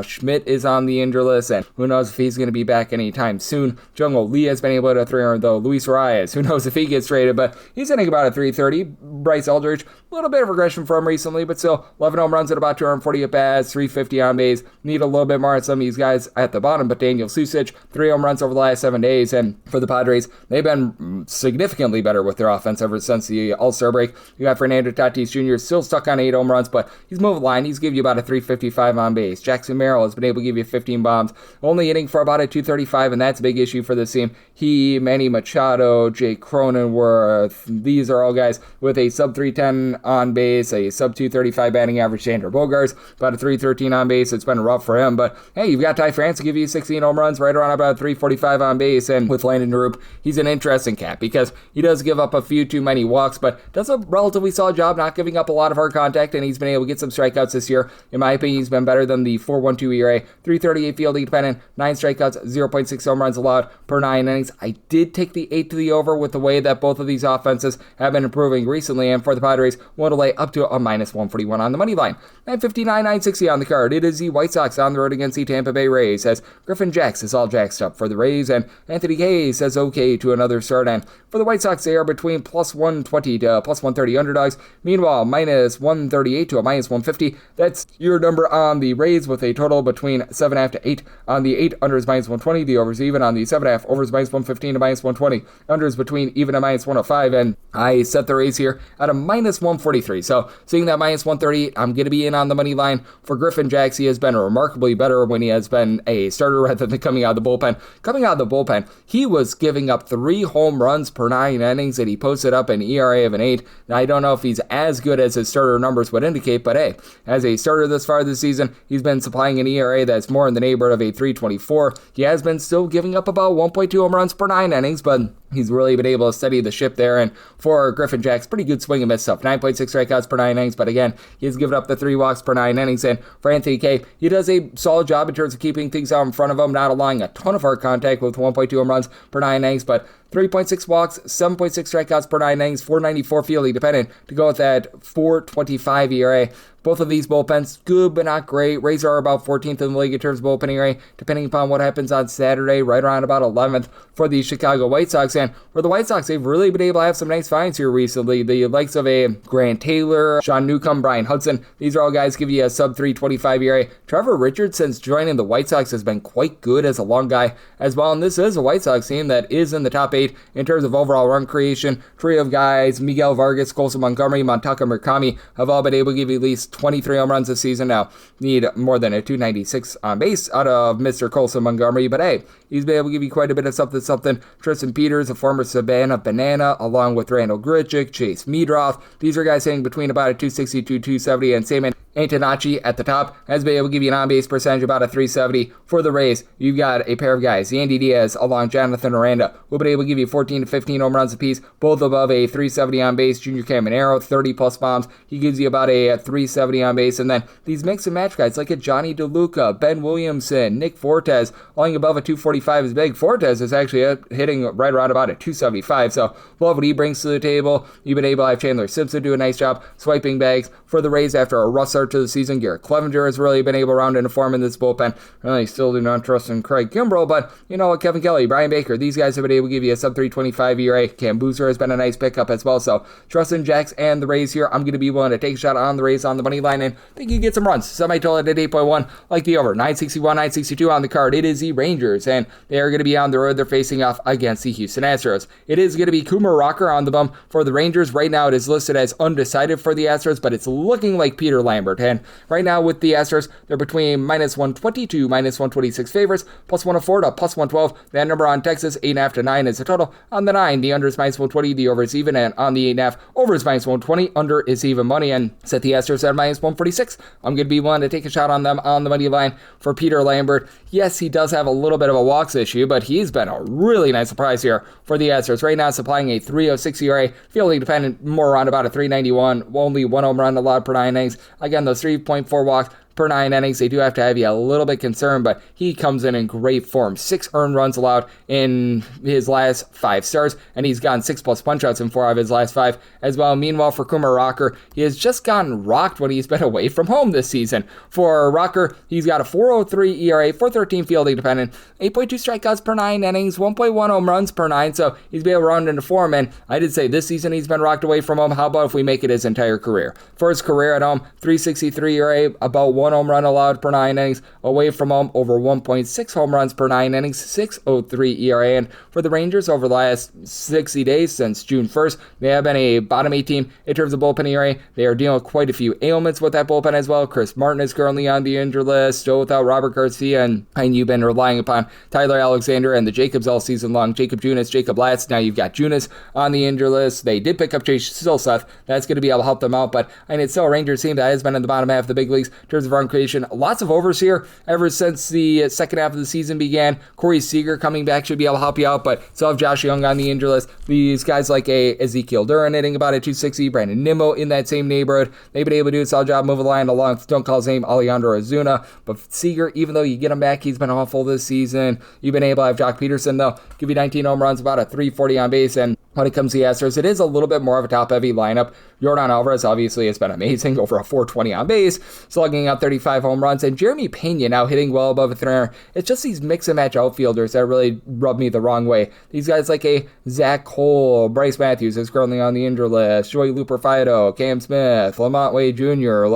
Schmidt is on the injury list, and who knows if he's going to be back anytime soon. Jung-Ho Lee has been able to 300, though. Luis Arias, who knows if he gets traded, but but he's hitting about a 330. Bryce Eldridge, a little bit of regression from recently, but still 11 home runs at about 240 at bats, 350 on base. Need a little bit more on some of these guys at the bottom, but Daniel Susic, 3 home runs over the last 7 days, and for the Padres, they've been significantly better with their offense ever since the All-Star break. You got Fernando Tatis Jr. still stuck on 8 home runs, but he's moving the line. He's giving you about a 355 on base. Jackson Merrill has been able to give you 15 bombs, only hitting for about a 235, and that's a big issue for this team. He, Manny Machado, Jake Cronenworth, these are all guys with a sub 310 on base, a sub 235 batting average. Xander Bogaerts, about a 313 on base. It's been rough for him, but hey, you've got Ty France to give you 16 home runs, right around about 345 on base, and with Landon Roop, he's an interesting cat because he does give up a few too many walks, but does a relatively solid job not giving up a lot of hard contact, and he's been able to get some strikeouts this year. In my opinion, he's been better than the 4.12 ERA, 338 fielding dependent, 9 strikeouts, 0.6 home runs allowed per 9 innings. I did take the 8 to the over with the way that both of these offenses have been improving recently, and for the Padres, want to lay up to a minus 141 on the money line. 959, 960 on the card. It is the White Sox on the road against the Tampa Bay Rays, as Griffin Jax is all jacked up for the Rays, and Anthony Kay says okay to another start. And for the White Sox, they are between plus 120 to plus 130 underdogs. Meanwhile, minus 138 to a minus 150. That's your number on the Rays, with a total between 7.5 to 8 on the 8. Under is minus 120. The overs even on the 7.5. Over is minus 115 to minus 120. Under is between even and minus 105. And I set the Rays here at a minus 143. So seeing that minus 138, I'm going to be in on the money line. For Griffin Jax, he has been remarkably better when he has been a starter rather than coming out of the bullpen. Coming out of the bullpen, he was giving up 3 home runs per 9 innings, and he posted up an ERA of an 8. Now, I don't know if he's as good as his starter numbers would indicate, but hey, as a starter this far this season, he's been supplying an ERA that's more in the neighborhood of a 3.24. He has been still giving up about 1.2 home runs per 9 innings, but he's really been able to steady the ship there. And for Griffin Jax, pretty good swing and miss stuff. 9.6 strikeouts per 9 innings, but again, he's given up the 3 walks per 9 innings. And for Anthony Kay, he does a solid job in terms of keeping things out in front of him, not allowing a ton of hard contact with 1.2 home runs per 9 innings, but 3.6 walks, 7.6 strikeouts per 9 innings, 494 fielding dependent to go with that 4.25 ERA. Both of these bullpens, good but not great. Rays are about 14th in the league in terms of bullpen ERA, depending upon what happens on Saturday, right around about 11th for the Chicago White Sox. And for the White Sox, they've really been able to have some nice finds here recently. The likes of a Grant Taylor, Sean Newcomb, Brian Hudson, these are all guys give you a sub 3.25 ERA. Trevor Richards, since joining the White Sox, has been quite good as a long guy as well. And this is a White Sox team that is in the top 8 in terms of overall run creation. Trio of guys, Miguel Vargas, Colson Montgomery, Montaka Murakami, have all been able to give you at least 23 home runs this season. Now, need more than a 296 on base out of Mr. Colson Montgomery, but hey, he's been able to give you quite a bit of something. Tristan Peters, a former Savannah Banana, along with Randall Grichuk, Chase Meadroth. These are guys hitting between about a 262, 270, and Saman Antonacci at the top has been able to give you an on-base percentage about a 370. For the Rays, you've got a pair of guys, Yandy Diaz along Jonathan Aranda, who have been able to give you 14 to 15 home runs apiece, both above a 370 on base. Junior Caminero, 30 plus bombs. He gives you about a 370 on base. And then these mix and match guys like a Johnny DeLuca, Ben Williamson, Nick Fortes, falling above a 245 is big. Fortes is actually hitting right around about a 275. So love what he brings to the table. You've been able to have Chandler Simpson do a nice job swiping bags for the Rays after a rough start to the season. Garrett Clevenger has really been able to round into form in this bullpen. Really still do not trust in Craig Kimbrell, but you know what, Kevin Kelly, Brian Baker, these guys have been able to give you a sub 325 ERA. Cam Boozer has been a nice pickup as well. So trust in Jax and the Rays here. I'm going to be willing to take a shot on the Rays on the money line and think you get some runs. Semi-total at 8.1, like the over. 961, 962 on the card. It is the Rangers, and they are going to be on the road. They're facing off against the Houston Astros. It is going to be Kumar Rocker on the bum for the Rangers. Right now it is listed as undecided for the Astros, but it's looking like Peter Lambert. And right now with the Astros, they're between minus 120 to minus 126 favorites, plus 104 to plus 112. That number on Texas, 8.5 to 9 is the total. On the 9, the under is minus 120, the over is even, and on the 8.5, over is minus 120, under is even money, and set the Astros at minus 146. I'm going to be willing to take a shot on them on the money line for Peter Lambert. Yes, he does have a little bit of a walks issue, but he's been a really nice surprise here for the Astros. Right now, supplying a 306 ERA, fielding dependent, more around about a 391, only 1 home run allowed per 9 innings. Again, those 3.4 walks per 9 innings. They do have to have you a little bit concerned, but he comes in great form. 6 earned runs allowed in his last 5 starts, and he's gotten 6+ punch-outs in 4 out of his last 5 as well. Meanwhile, for Kumar Rocker, he has just gotten rocked when he's been away from home this season. For Rocker, he's got a 4.03 ERA, 4.13 fielding dependent, 8.2 strikeouts per 9 innings, 1.1 home runs per 9, so he's been able to run into form, and I did say this season he's been rocked away from home. How about if we make it his entire career? For his career at home, 3.63 ERA, about 1 home run allowed per 9 innings. Away from home, over 1.6 home runs per 9 innings, 6.03 ERA. And for the Rangers, over the last 60 days since June 1st, they have been a bottom 8 team in terms of bullpen ERA. They are dealing with quite a few ailments with that bullpen as well. Chris Martin is currently on the injured list, still without Robert Garcia, and you've been relying upon Tyler Alexander and the Jacobs all season long. Jacob Junis, Jacob Latz, now you've got Junis on the injured list. They did pick up Chase Silseth. That's going to be able to help them out, but I mean, it's still a Rangers team that has been in the bottom half of the big leagues in terms of run creation. Lots of overs here ever since the second half of the season began. Corey Seager coming back should be able to help you out, but still have Josh Young on the injured list. These guys like Ezekiel Duran hitting about a 260, Brandon Nimmo in that same neighborhood. They've been able to do a solid job moving the line along. Don't call his name Alejandro Ozuna, but Seager, even though you get him back, he's been awful this season. You've been able to have Jock Peterson, though, give you 19 home runs, about a 340 on base, and when it comes to the Astros, it is a little bit more of a top-heavy lineup. Yordan Alvarez obviously has been amazing, over a 420 on base, slugging out 35 home runs, and Jeremy Pena now hitting well above a 300. It's just these mix-and-match outfielders that really rub me the wrong way. These guys like a Zach Cole, Bryce Matthews is currently on the injured list, Joey Looper Fido, Cam Smith, Lamont Wade Jr.,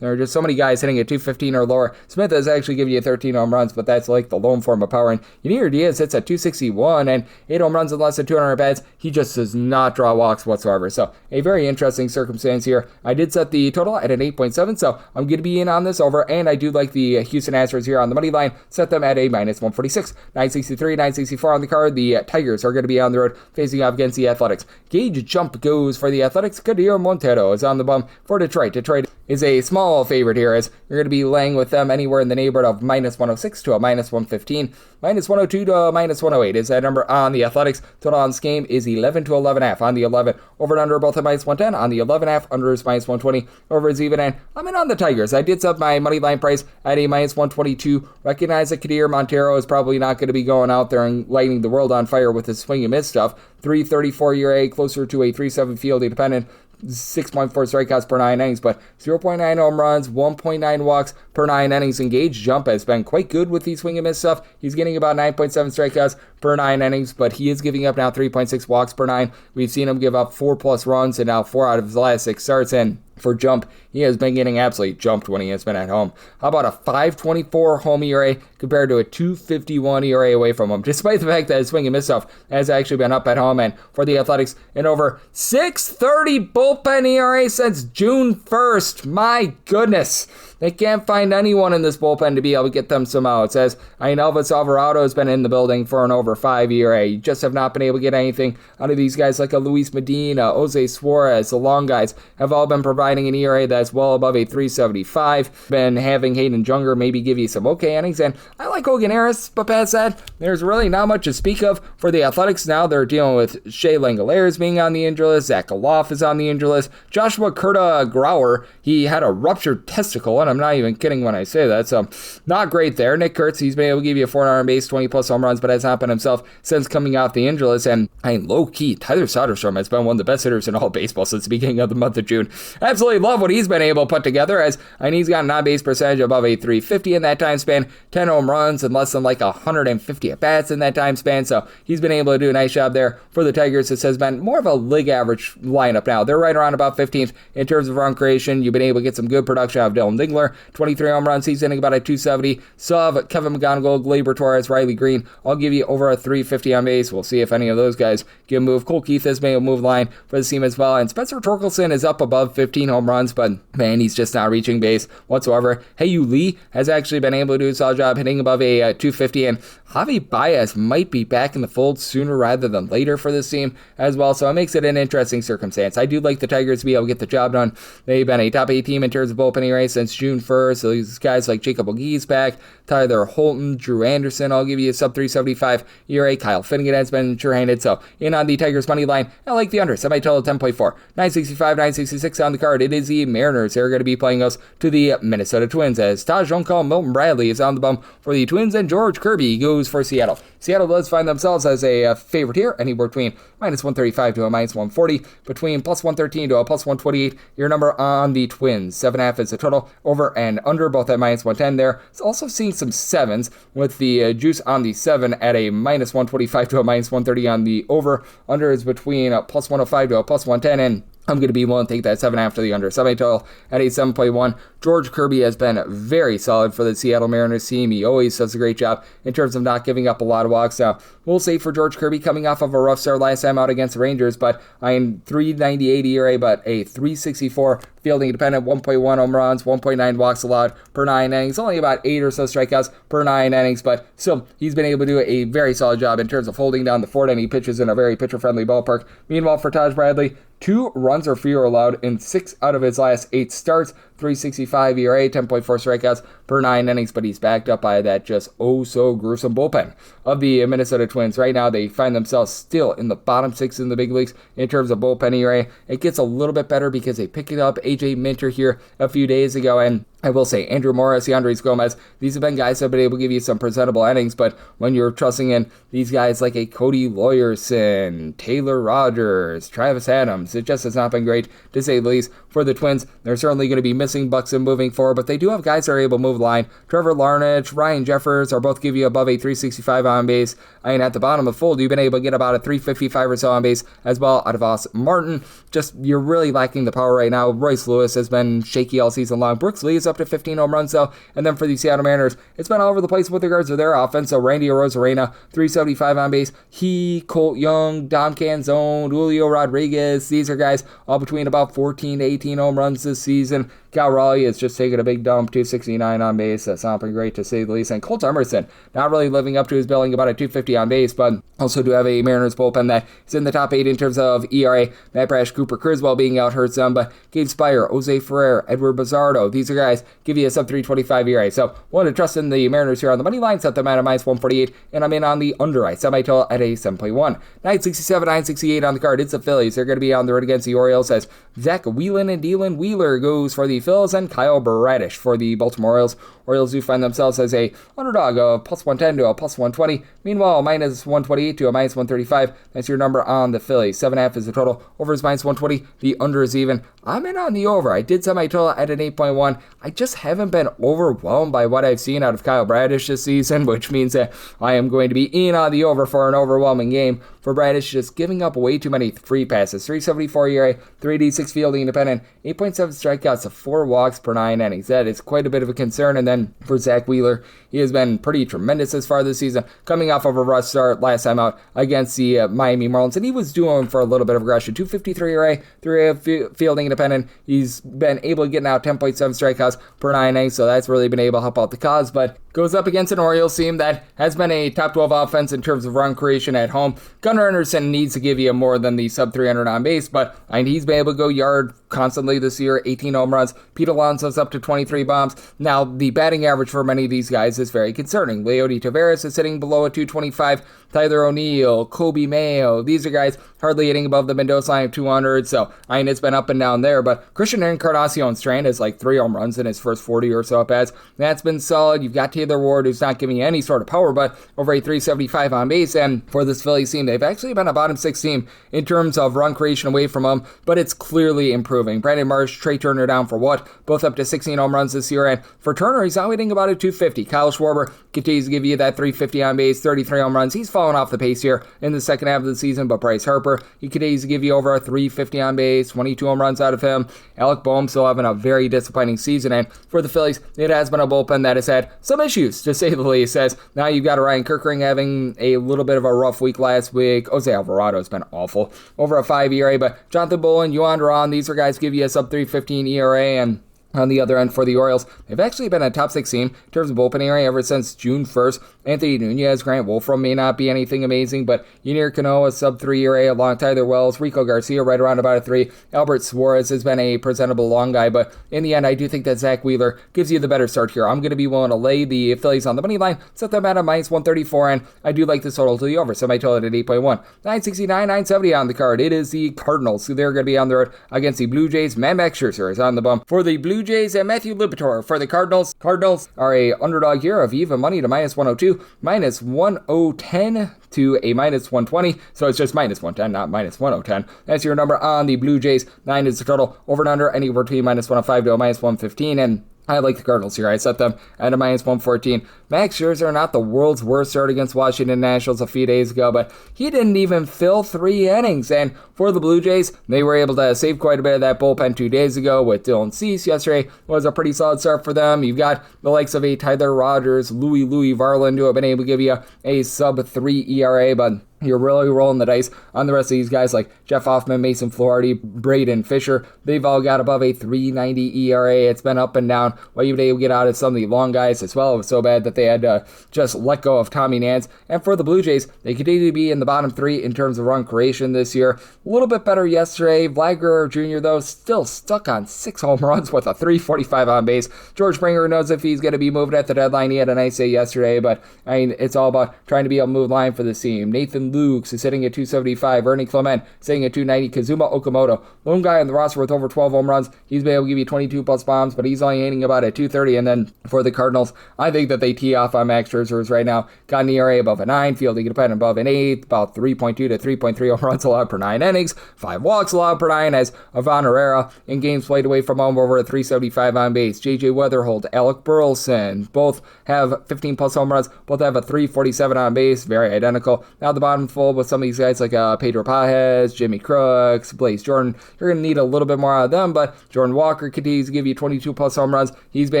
there are just so many guys hitting at 215 or lower. Smith has actually given you 13 home runs, but that's like the lone form of power. And Yadier Diaz hits at 261 and 8 home runs in less than 200 bats. He just does not draw walks whatsoever. So a very interesting circumstance here. I did set the total at an 8.7, so I'm going to be in on this over. And I do like the Houston Astros here on the money line. Set them at a minus 146, 963, 964 on the card. The Tigers are going to be on the road facing off against the Athletics. Gauge jump goes for the Athletics. Kadir Montero is on the bum for Detroit. Detroit is a small favorite here, as you're going to be laying with them anywhere in the neighborhood of minus 106 to a minus 115. Minus 102 to a minus 108 is that number on the Athletics. Total on this game is 11 to 11.5 on the 11. Over and under both at minus 110 on the 11.5. Under is minus 120. Over is even, and I'm in on the Tigers. I did set my money line price at a minus 122. Recognize that Kadir Montero is probably not going to be going out there and lighting the world on fire with his swing and miss stuff. 334 ERA, closer to a 3.7 fielding dependent. 6.4 strikeouts per 9 innings, but 0.9 home runs, 1.9 walks per 9 innings. Engaged jump has been quite good with these swing and miss stuff. He's getting about 9.7 strikeouts per 9 innings, but he is giving up now 3.6 walks per 9. We've seen him give up 4+ runs in now 4 out of his last 6 starts, and for jump, he has been getting absolutely jumped when he has been at home. How about a 5.24 home ERA compared to a 2.51 ERA away from him, despite the fact that his swing and miss stuff has actually been up at home. And for the Athletics, in over 6.30 bullpen ERA since June 1st. My goodness. They can't find anyone in this bullpen to be able to get them some outs, as Elvis Alvarado has been in the building for an over 5 ERA. You just have not been able to get anything out of these guys like a Luis Medina, Jose Suarez. The long guys have all been providing an ERA that's well above a 3.75. Been having Hayden Junger maybe give you some okay innings, and I like Hogan Harris, but past that, there's really not much to speak of for the Athletics. Now they're dealing with Shea Langoliers being on the injury list, Zach Aloff is on the injury list, Joshua Kurta Grauer, he had a ruptured testicle, and I'm not even kidding when I say that, so not great there. Nick Kurtz, he's been able to give you a 400 base, 20+ home runs, but has not been himself since coming off the injury list. And low-key, Tyler Soderstrom has been one of the best hitters in all baseball since the beginning of the month of June. Absolutely love what he's been able to put together, as he's got an on-base percentage above a 350 in that time span, 10 home runs and less than like 150 at-bats in that time span, so he's been able to do a nice job there for the Tigers. This has been more of a league average lineup now. They're right around about 15th in terms of run creation. You've been able to get some good production out of Dylan Dingler, 23 home runs, he's hitting about a 270. Sub, Kevin McGonigal, Gleyber Torres, Riley Green, I'll give you over a 350 on base. We'll see if any of those guys get a move. Cole Keith has made a move line for the team as well, and Spencer Torkelson is up above 15 home runs, but man, he's just not reaching base whatsoever. Heyu Lee has actually been able to do a solid job hitting above a 250, and Javi Baez might be back in the fold sooner rather than later for this team as well, so it makes it an interesting circumstance. I do like the Tigers to be able to get the job done. They've been a top 8 team in terms of bullpen ERA since June June 1st. So these guys like Jacob O'Gee's back, Tyler Holton, Drew Anderson, I'll give you a sub 375 ERA. Kyle Finnegan has been sure-handed. So in on the Tigers money line, I like the under. Semi-total 10.4. 965, 966 on the card. It is the Mariners. They're going to be playing us to the Minnesota Twins as Taj Junkel, Milton Bradley is on the bum for the Twins, and George Kirby goes for Seattle. Seattle does find themselves as a favorite here, anywhere between minus 135 to a minus 140, between plus 113 to a plus 128. Your number on the Twins, 7.5 is the total, over and under, both at minus 110 there. It's also seeing some sevens with the juice on the 7 at a minus 125 to a minus 130 on the over. Under is between a plus 105 to a plus 110, and I'm going to be willing to take that 7 after the under. Semi-total at a 7.1. George Kirby has been very solid for the Seattle Mariners team. He always does a great job in terms of not giving up a lot of walks. Now, we'll say for George Kirby coming off of a rough start last time out against the Rangers, but I'm 398 ERA, but a 364 fielding dependent, 1.1 home runs, 1.9 walks allowed per 9 innings, only about 8 or so strikeouts per 9 innings, but still, he's been able to do a very solid job in terms of holding down the fort, and he pitches in a very pitcher-friendly ballpark. Meanwhile, for Taj Bradley, 2 runs or fewer allowed in 6 out of his last 8 starts, 365 ERA, 10.4 strikeouts per 9 innings, but he's backed up by that just so gruesome bullpen of the Minnesota Twins. Right now, they find themselves still in the bottom 6 in the big leagues in terms of bullpen ERA. It gets a little bit better because they picked up AJ Minter here a few days ago, and I will say, Andrew Morris, Andres Gomez, these have been guys that have been able to give you some presentable innings, but when you're trusting in these guys like a Cody Lawyerson, Taylor Rogers, Travis Adams, it just has not been great, to say the least, for the Twins. They're certainly going to be missing Buxton moving forward, but they do have guys that are able to move the line. Trevor Larnach, Ryan Jeffers are both give you above a 365 on base. I mean, at the bottom of the fold, you've been able to get about a 355 or so on base as well out of Austin Martin. Just, you're really lacking the power right now. Royce Lewis has been shaky all season long. Brooks Lee is up to 15 home runs though, and then for the Seattle Mariners, it's been all over the place with regards to their offense. So Randy Arozarena, 375 on base. He, Colt Young, Dom Canzone, Julio Rodriguez, these are guys all between about 14 to 18 home runs this season. Cal Raleigh is just taking a big dump, 269 on base. That's not been great to say the least. And Colt Emerson, not really living up to his billing, about a 250 on base, but also do have a Mariners bullpen that is in the top 8 in terms of ERA. Matt Brash, Cooper Criswell being out hurts them, but Gabe Spire, Jose Ferrer, Edward Bazardo, these are guys give you a sub 325 ERA. So, want to trust in the Mariners here on the money line, set them at a minus 148, and I'm in on the under. I semi-total at a 7.1. 967, 968 on the card. It's the Phillies. They're going to be on the road against the Orioles as Zach Whelan and Dylan Wheeler goes for the Phils, and Kyle Bradish for the Baltimore Orioles. Orioles do find themselves as a underdog of plus 110 to a plus 120. Meanwhile, minus 128 to a minus 135. That's your number on the Phillies. 7.5 is the total. Over is minus 120. The under is even. I'm in on the over. I did set my total at an 8.1. I just haven't been overwhelmed by what I've seen out of Kyle Bradish this season, which means that I am going to be in on the over for an overwhelming game. For Bradish, just giving up way too many free passes. 374 ERA, 386 fielding independent, 8.7 strikeouts to 4 walks per 9 innings. That is quite a bit of a concern. And then for Zach Wheeler, he has been pretty tremendous as far this season, coming off of a rough start last time out against the Miami Marlins, and he was doing for a little bit of aggression. 253 ERA, 3 fielding independent. He's been able to get now 10.7 strikeouts per 9 innings, so that's really been able to help out the cause, but goes up against an Orioles team that has been a top 12 offense in terms of run creation at home. Gunnar Anderson needs to give you more than the sub 300 on base, but he's been able to go yard constantly this year, 18 home runs. Pete Alonso's up to 23 bombs. Now, the batting average for many of these guys is very concerning. Leody Taveras is sitting below a 225. Tyler O'Neill, Kobe Mayo, these are guys hardly hitting above the Mendoza line of 200, so it's been up and down there, but Christian Encarnacion's strand is like 3 home runs in his first 40 or so at-bats. That's been solid. You've got Taylor Ward, who's not giving you any sort of power, but over a 375 on base, and for this Phillies team, they've actually been a bottom 6 team in terms of run creation away from them, but it's clearly improving. Brandon Marsh, Trey Turner down for what? Both up to 16 home runs this year, and for Turner, he's now hitting about a 250. Kyle Schwarber continues to give you that 350 on base, 33 home runs. He's fallen off the pace here in the second half of the season, but Bryce Harper, he continues to give you over a 350 on base, 22 home runs out of him. Alec Boehm still having a very disappointing season, and for the Phillies, it has been a bullpen that has had some issues, to say the least, as now you've got Ryan Kerkering having a little bit of a rough week last week. Jose Alvarado has been awful, over a 5 ERA, but Jonathan Bolin, Yuan Duran, these are guys give you a sub 315 ERA, and On the other end for the Orioles, they've actually been a top 6 team in terms of bullpen ERA ever since June 1st. Anthony Nunez, Grant Wolfram may not be anything amazing, but Yunier Cano, sub-3 ERA along Tyler Wells, Rico Garcia right around about a 3. Albert Suarez has been a presentable long guy, but in the end, I do think that Zach Wheeler gives you the better start here. I'm going to be willing to lay the Phillies on the money line, set them at a minus 134, and I do like this total to the over, so I total it at 8.1. 969, 970 on the card. It is the Cardinals, who they're going to be on the road against the Blue Jays. Max Scherzer is on the bump for the Blue Jays, and Matthew Liberatore for the Cardinals. Cardinals are a underdog here of even money to minus 102, minus 1010 to a minus 120, so it's just minus 110, not minus 1010. That's your number on the Blue Jays. 9 is the total. Over and under anywhere between minus 105 to a minus 115, and I like the Cardinals here. I set them at a minus 114. Max Scherzer, not the world's worst start against Washington Nationals a few days ago, but he didn't even fill 3 innings. And for the Blue Jays, they were able to save quite a bit of that bullpen 2 days ago with Dylan Cease. Yesterday was a pretty solid start for them. You've got the likes of a Tyler Rogers, Louis Varland, who have been able to give you a sub-3 ERA, but you're really rolling the dice on the rest of these guys like Jeff Hoffman, Mason Flaherty, Braden Fisher. They've all got above a 3.90 ERA. It's been up and down. What you've been able to get out of some of the long guys as well. It was so bad that they had to just let go of Tommy Nance. And for the Blue Jays, they continue to be in the bottom 3 in terms of run creation this year. A little bit better yesterday. Vlad Guerrero Jr., though, still stuck on 6 home runs with a 345 on base. George Springer knows if he's going to be moved at the deadline. He had a nice day yesterday, but I mean, it's all about trying to be able to move line for the team. Nathan Lukes is sitting at 275. Ernie Clement sitting at 290. Kazuma Okamoto, lone guy on the roster with over 12 home runs. He's been able to give you 22 plus bombs, but he's only hitting about at 230. And then for the Cardinals, I think that they tee off on Max Scherzer right now. Got an ERA above a 9, fielding independent above an 8, about 3.2 to 3.3 home runs allowed per 9 innings, 5 walks allowed per 9 as Ivan Herrera in games played away from home over a 375 on base. JJ Weatherholt, Alec Burleson, both have 15 plus home runs, both have a 347 on base, very identical. Now the bottom full with some of these guys like Pedro Pajes, Jimmy Crooks, Blaze Jordan. You're going to need a little bit more out of them, but Jordan Walker continues to give you 22 plus home runs. He's been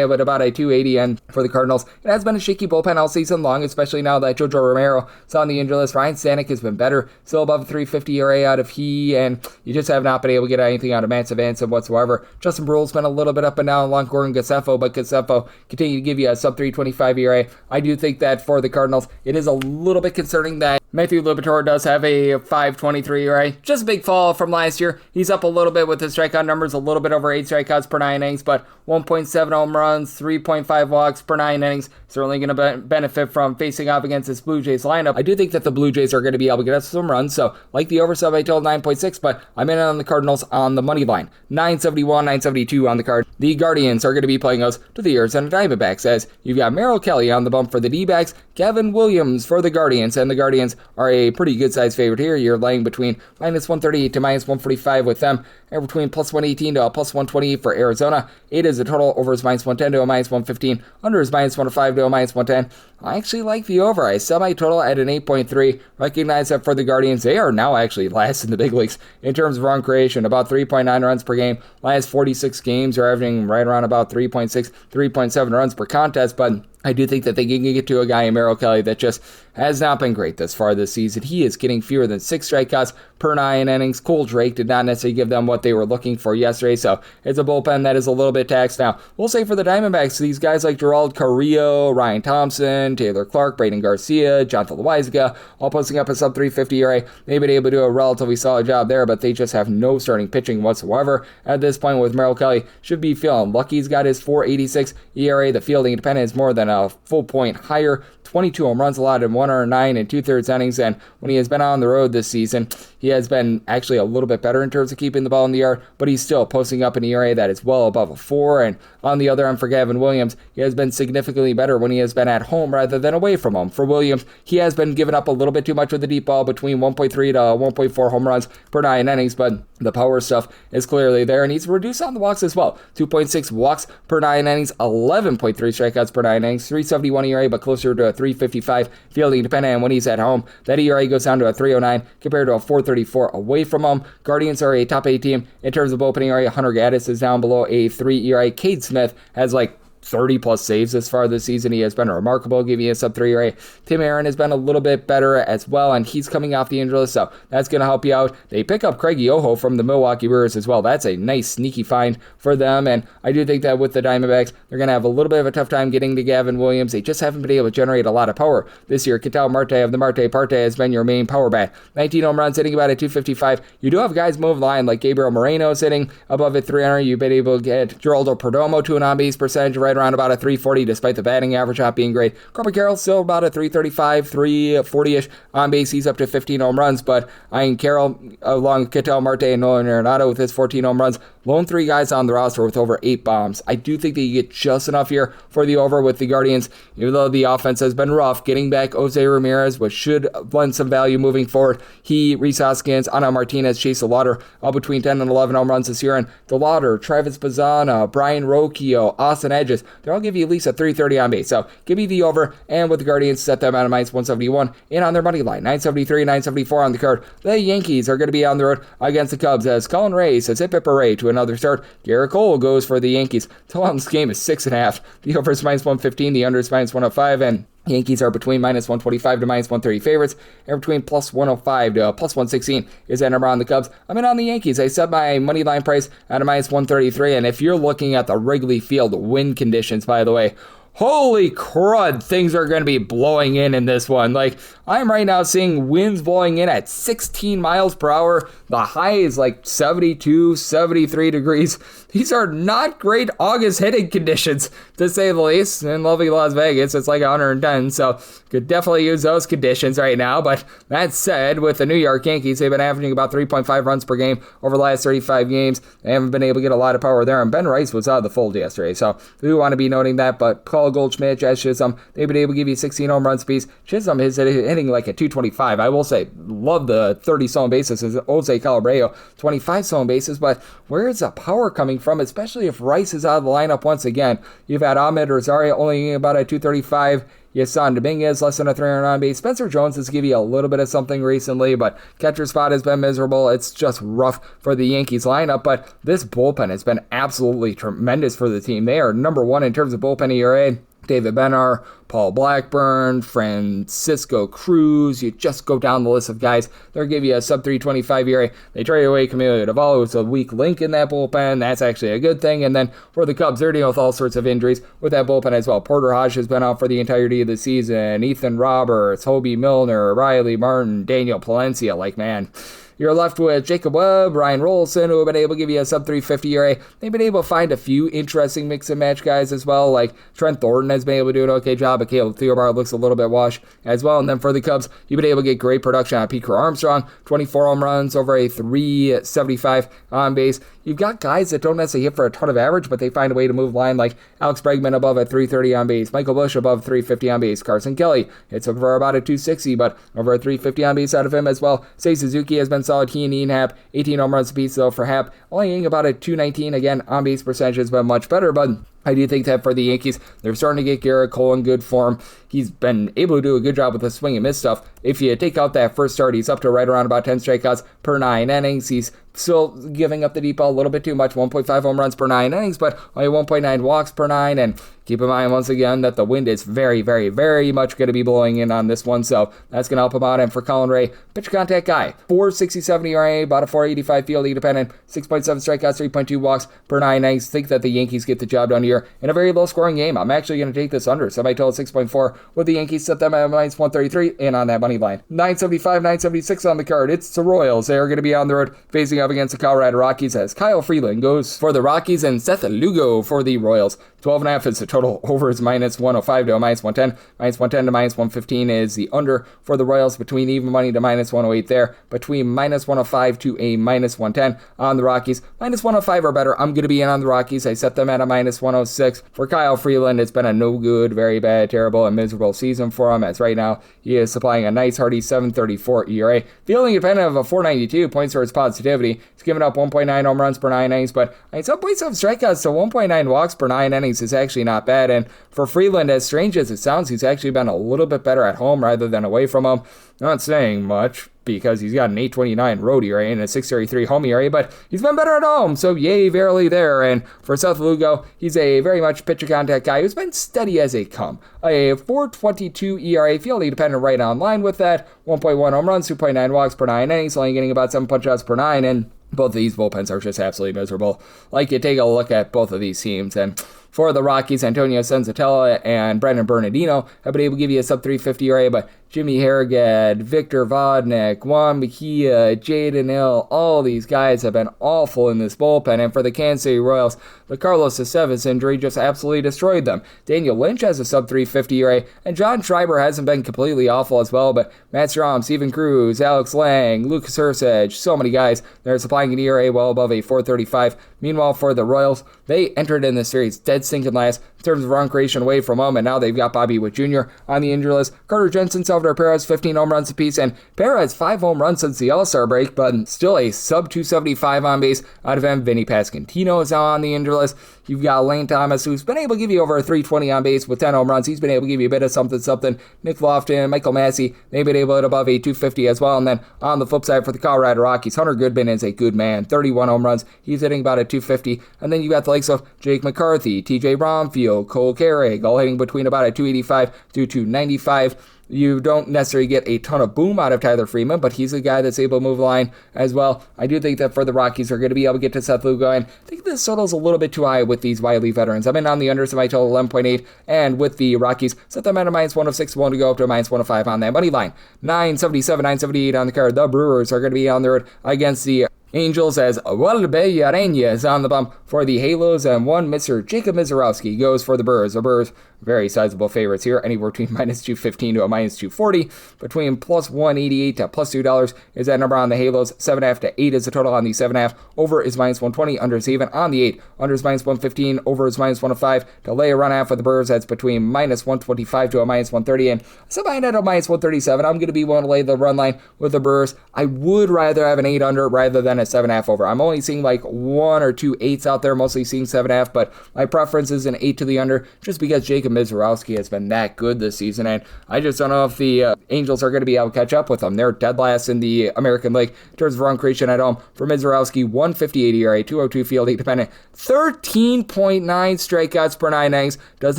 able to about a 280, and for the Cardinals, it has been a shaky bullpen all season long, especially now that Jojo Romero is on the injury list. Ryan Stanek has been better, still above a 350 ERA out of he, and you just have not been able to get anything out of Matt Savanson whatsoever. Justin Brule's been a little bit up and down along Gordon Gaseffo, but Gaseffo continue to give you a sub 325 ERA. I do think that for the Cardinals, it is a little bit concerning that Matthew Liberatore does have a 5.23 ERA. Just a big fall from last year. He's up a little bit with his strikeout numbers, a little bit over 8 strikeouts per 9 innings, but 1.7 home runs, 3.5 walks per 9 innings. Certainly going to benefit from facing off against this Blue Jays lineup. I do think that the Blue Jays are going to be able to get us some runs, so like the over sub, I told 9.6, but I'm in on the Cardinals on the money line. 971, 972 on the card. The Guardians are going to be playing us to the Arizona Diamondbacks, as you've got Merrill Kelly on the bump for the D-backs, Gavin Williams for the Guardians, and the Guardians are a pretty good size favorite here. You're laying between minus 138 to minus 145 with them, and between plus 118 to a plus 128 for Arizona. 8 is the total. Over is minus 110 to a minus 115. Under is minus 105 to a minus 110. I actually like the over. I set my total at an 8.3. Recognize that for the Guardians, they are now actually last in the big leagues in terms of run creation, about 3.9 runs per game. Last 46 games are averaging right around about 3.6, 3.7 runs per contest, but I do think that they can get to a guy in Merrill Kelly that just has not been great this far this season. He is getting fewer than 6 strikeouts per 9 innings. Cole Drake did not necessarily give them what they were looking for yesterday, so it's a bullpen that is a little bit taxed. Now, we'll say for the Diamondbacks, these guys like Gerald Carrillo, Ryan Thompson, Taylor Clark, Braden Garcia, Jonathan Loaizaga, all posting up a sub 350 ERA. They've been able to do a relatively solid job there, but they just have no starting pitching whatsoever at this point. With Merrill Kelly, should be feeling lucky. He's got his 4.86 ERA. The fielding independent is more than a full point higher. 22 home runs allowed in 109 and 2/3 innings, and when he has been on the road this season, he has been actually a little bit better in terms of keeping the ball in the yard, but he's still posting up an ERA that is well above a 4, and on the other end for Gavin Williams, he has been significantly better when he has been at home rather than away from home. For Williams, he has been giving up a little bit too much with the deep ball, between 1.3 to 1.4 home runs per 9 innings, but the power stuff is clearly there, and he's reduced on the walks as well. 2.6 walks per 9 innings, 11.3 strikeouts per 9 innings, 371 ERA, but closer to a 355 fielding dependent, and when he's at home, that ERA goes down to a 309 compared to a 434 away from home. Guardians are a top 8 team in terms of opening ERA. Hunter Gaddis is down below a 3 ERA. Cade Smith has like 30 plus saves this far this season. He has been remarkable, giving you a sub 3 ERA. Tim Aaron has been a little bit better as well, and he's coming off the injury list, so that's going to help you out. They pick up Craig Yoho from the Milwaukee Brewers as well. That's a nice sneaky find for them, and I do think that with the Diamondbacks, they're going to have a little bit of a tough time getting to Gavin Williams. They just haven't been able to generate a lot of power this year. Ketel Marte of the Marte Parte has been your main power bat. 19 home runs, hitting about at 255. You do have guys move line like Gabriel Moreno sitting above at 300. You've been able to get Geraldo Perdomo to an on-base percentage right around about a 340, despite the batting average not being great. Corbin Carroll still about a 335, 340-ish on base. He's up to 15 home runs, but Ian Carroll, along with Ketel Marte and Nolan Arenado with his 14 home runs, lone 3 guys on the roster with over 8 bombs. I do think that you get just enough here for the over with the Guardians, even though the offense has been rough. Getting back Jose Ramirez, which should lend some value moving forward. He, Rhys Hoskins, Ana Martinez, Chase DeLauder, all between 10 and 11 home runs this year. And DeLauder, Travis Bazzana, Brian Rocchio, Austin Edges, they'll all give you at least a 330 on base. So give me the over, and with the Guardians, set them at a minus 171 in on their money line. 973, 974 on the card. The Yankees are going to be on the road against the Cubs as Colin Ray says hip hip hooray to another start. Garrett Cole goes for the Yankees. Total on this game is 6.5. The over is minus 115, the under is minus 105, and Yankees are between minus 125 to minus 130 favorites, and between plus 105 to plus 116 is that number on the Cubs. I'm in on the Yankees. I set my money line price at a minus 133, and if you're looking at the Wrigley Field wind conditions, by the way, holy crud, things are going to be blowing in this one. Like, I'm right now seeing winds blowing in at 16 miles per hour. The high is like 72, 73 degrees. These are not great August hitting conditions, to say the least. In lovely Las Vegas, it's like 110, so could definitely use those conditions right now. But that said, with the New York Yankees, they've been averaging about 3.5 runs per game over the last 35 games. They haven't been able to get a lot of power there, and Ben Rice was out of the fold yesterday, so we want to be noting that. But Paul Goldschmidt, Jazz Chisholm, they've been able to give you 16 home runs apiece. Chisholm is hitting like a 225. I will say, love the 30 stolen bases as Jose Calabrillo, 25 stolen bases, but where is the power coming from, especially if Rice is out of the lineup once again? You've had Ahmed Rosario only about a 235. Yasan Dominguez, less than a 300 on base. Spencer Jones has given you a little bit of something recently, but catcher spot has been miserable. It's just rough for the Yankees lineup, but this bullpen has been absolutely tremendous for the team. They are number 1 in terms of bullpen ERA. David Benar, Paul Blackburn, Francisco Cruz. You just go down the list of guys. They'll give you a sub 325 ERA. They trade away Camilo Duvall, who's a weak link in that bullpen. That's actually a good thing. And then for the Cubs, they're dealing with all sorts of injuries with that bullpen as well. Porter Hodge has been out for the entirety of the season. Ethan Roberts, Hobie Milner, Riley Martin, Daniel Palencia. Like, man, you're left with Jacob Webb, Ryan Rolson, who have been able to give you a sub 350 ERA. They've been able to find a few interesting mix and match guys as well, like Trent Thornton has been able to do an okay job, but Caleb Theobald looks a little bit washed as well. And then for the Cubs, you've been able to get great production out of Pete Armstrong, 24 home runs, over a 375 on base. You've got guys that don't necessarily hit for a ton of average, but they find a way to move line, like Alex Bregman above at 330 on base, Michael Busch above 350 on base, Carson Kelly hits over about a 260, but over a 350 on base out of him as well. Sei Suzuki has been solid. He and Ian Happ, 18 home runs apiece though for Happ, only hitting about a 219. Again, on base percentage has been much better, but I do think that for the Yankees, they're starting to get Garrett Cole in good form. He's been able to do a good job with the swing and miss stuff. If you take out that first start, he's up to right around about 10 strikeouts per 9 innings. He's still giving up the deep ball a little bit too much, 1.5 home runs per 9 innings, but only 1.9 walks per 9. And keep in mind, once again, that the wind is very, very, very much going to be blowing in on this one, so that's going to help him out. And for Colin Ray, pitch contact guy, 4.67 ERA, about a 4.85 fielding dependent, 6.7 strikeouts, 3.2 walks per 9 innings. Think that the Yankees get the job done here in a very low-scoring game. I'm actually going to take this under, so I total 6.4 with the Yankees, set them at minus 133 and on that money line. 975, 976 on the card. It's the Royals. They are going to be on the road facing up against the Colorado Rockies as Kyle Freeland goes for the Rockies and Seth Lugo for the Royals. 12.5 is the total. Over is minus 105 to a minus 110. Minus 110 to minus 115 is the under for the Royals, between even money to minus 108 there. Between minus 105 to a minus 110 on the Rockies. Minus 105 or better. I'm going to be in on the Rockies. I set them at a minus 106. For Kyle Freeland, it's been a no good, very bad, terrible, and miserable season for him, as right now he is supplying a nice hearty 7.34 ERA. Fielding independent of a 4.92 points for his positivity. He's given up 1.9 home runs per 9 innings, but 7.7 strikeouts to 1.9 walks per 9 innings is actually not bad. And for Freeland, as strange as it sounds, he's actually been a little bit better at home rather than away from home. Not saying much, because he's got an 8.29 road ERA and a 6.33 home ERA, but he's been better at home, so yay, verily there. And for Seth Lugo, he's a very much pitcher contact guy who's been steady as they come. A 4.22 ERA, fielding dependent right on line with that, 1.1 home runs, 2.9 walks per 9 innings, only getting about 7 punch-outs per 9, and both of these bullpens are just absolutely miserable. Like, you take a look at both of these teams, and for the Rockies, Antonio Senzatella and Brendan Bernardino have been able to give you a sub-350 ERA, but Jimmy Harrogate, Victor Vodnik, Juan Mejia, Jaden Hill, all these guys have been awful in this bullpen. And for the Kansas City Royals, the Carlos Estevez injury just absolutely destroyed them. Daniel Lynch has a sub-350 ERA, and John Schreiber hasn't been completely awful as well, but Matt Strom, Steven Cruz, Alex Lang, Lucas Ursich, so many guys that are supplying an ERA well above a 4.35. Meanwhile, for the Royals, they entered in this series dead stinking last in terms of run creation away from home, and now they've got Bobby Witt Jr. on the injury list. Carter Jensen, Salvador Perez, 15 home runs apiece, and Perez 5 home runs since the All-Star break, but still a sub-275 on base out of him. Vinny Pasquantino is now on the injury list. You've got Lane Thomas, who's been able to give you over a 320 on base with 10 home runs. He's been able to give you a bit of something. Nick Lofton, Michael Massey, they've been able to hit above a 250 as well. And then on the flip side for the Colorado Rockies, Hunter Goodman is a good man. 31 home runs. He's hitting about a 250. And then you got the likes of Jake McCarthy, TJ Bromfield, Cole Carrick, all hitting between about a 285 to 295. You don't necessarily get a ton of boom out of Tyler Freeman, but he's a guy that's able to move the line as well. I do think that for the Rockies, they're going to be able to get to Seth Lugo, and I think this total's a little bit too high with these wily veterans. I'm in on the unders of my total 11.8, and with the Rockies, set them at a minus 106, to go up to a minus 105 on that money line. 977, 978 on the card. The Brewers are going to be on the road against the Angels as Walbe Arena is on the bump for the Halos, and one Mr. Jacob Mizorowski goes for the Brewers. The Brewers, very sizable favorites here, anywhere between minus 215 to a minus 240. Between plus 188 to plus $2 is that number on the Halos. 7.5 to 8 is the total on the 7.5. Over is minus 120. Under is even on the 8. Under is minus 115. Over is minus 105. To lay a run out for the Brewers, that's between minus 125 to a minus 130. And somebody at a minus 137. I'm going to be willing to lay the run line with the Brewers. I would rather have an 8 under rather than a 7.5 over. I'm only seeing like 1 or 2 8s out there, mostly seeing 7.5, but my preference is an 8 to the under just because Jacob Mizorowski has been that good this season, and I just don't know if the Angels are going to be able to catch up with them. They're dead last in the American League in terms of run creation at home. For Mizorowski, 158 ERA, 202 fielding dependent, 13.9 strikeouts per 9 innings. Does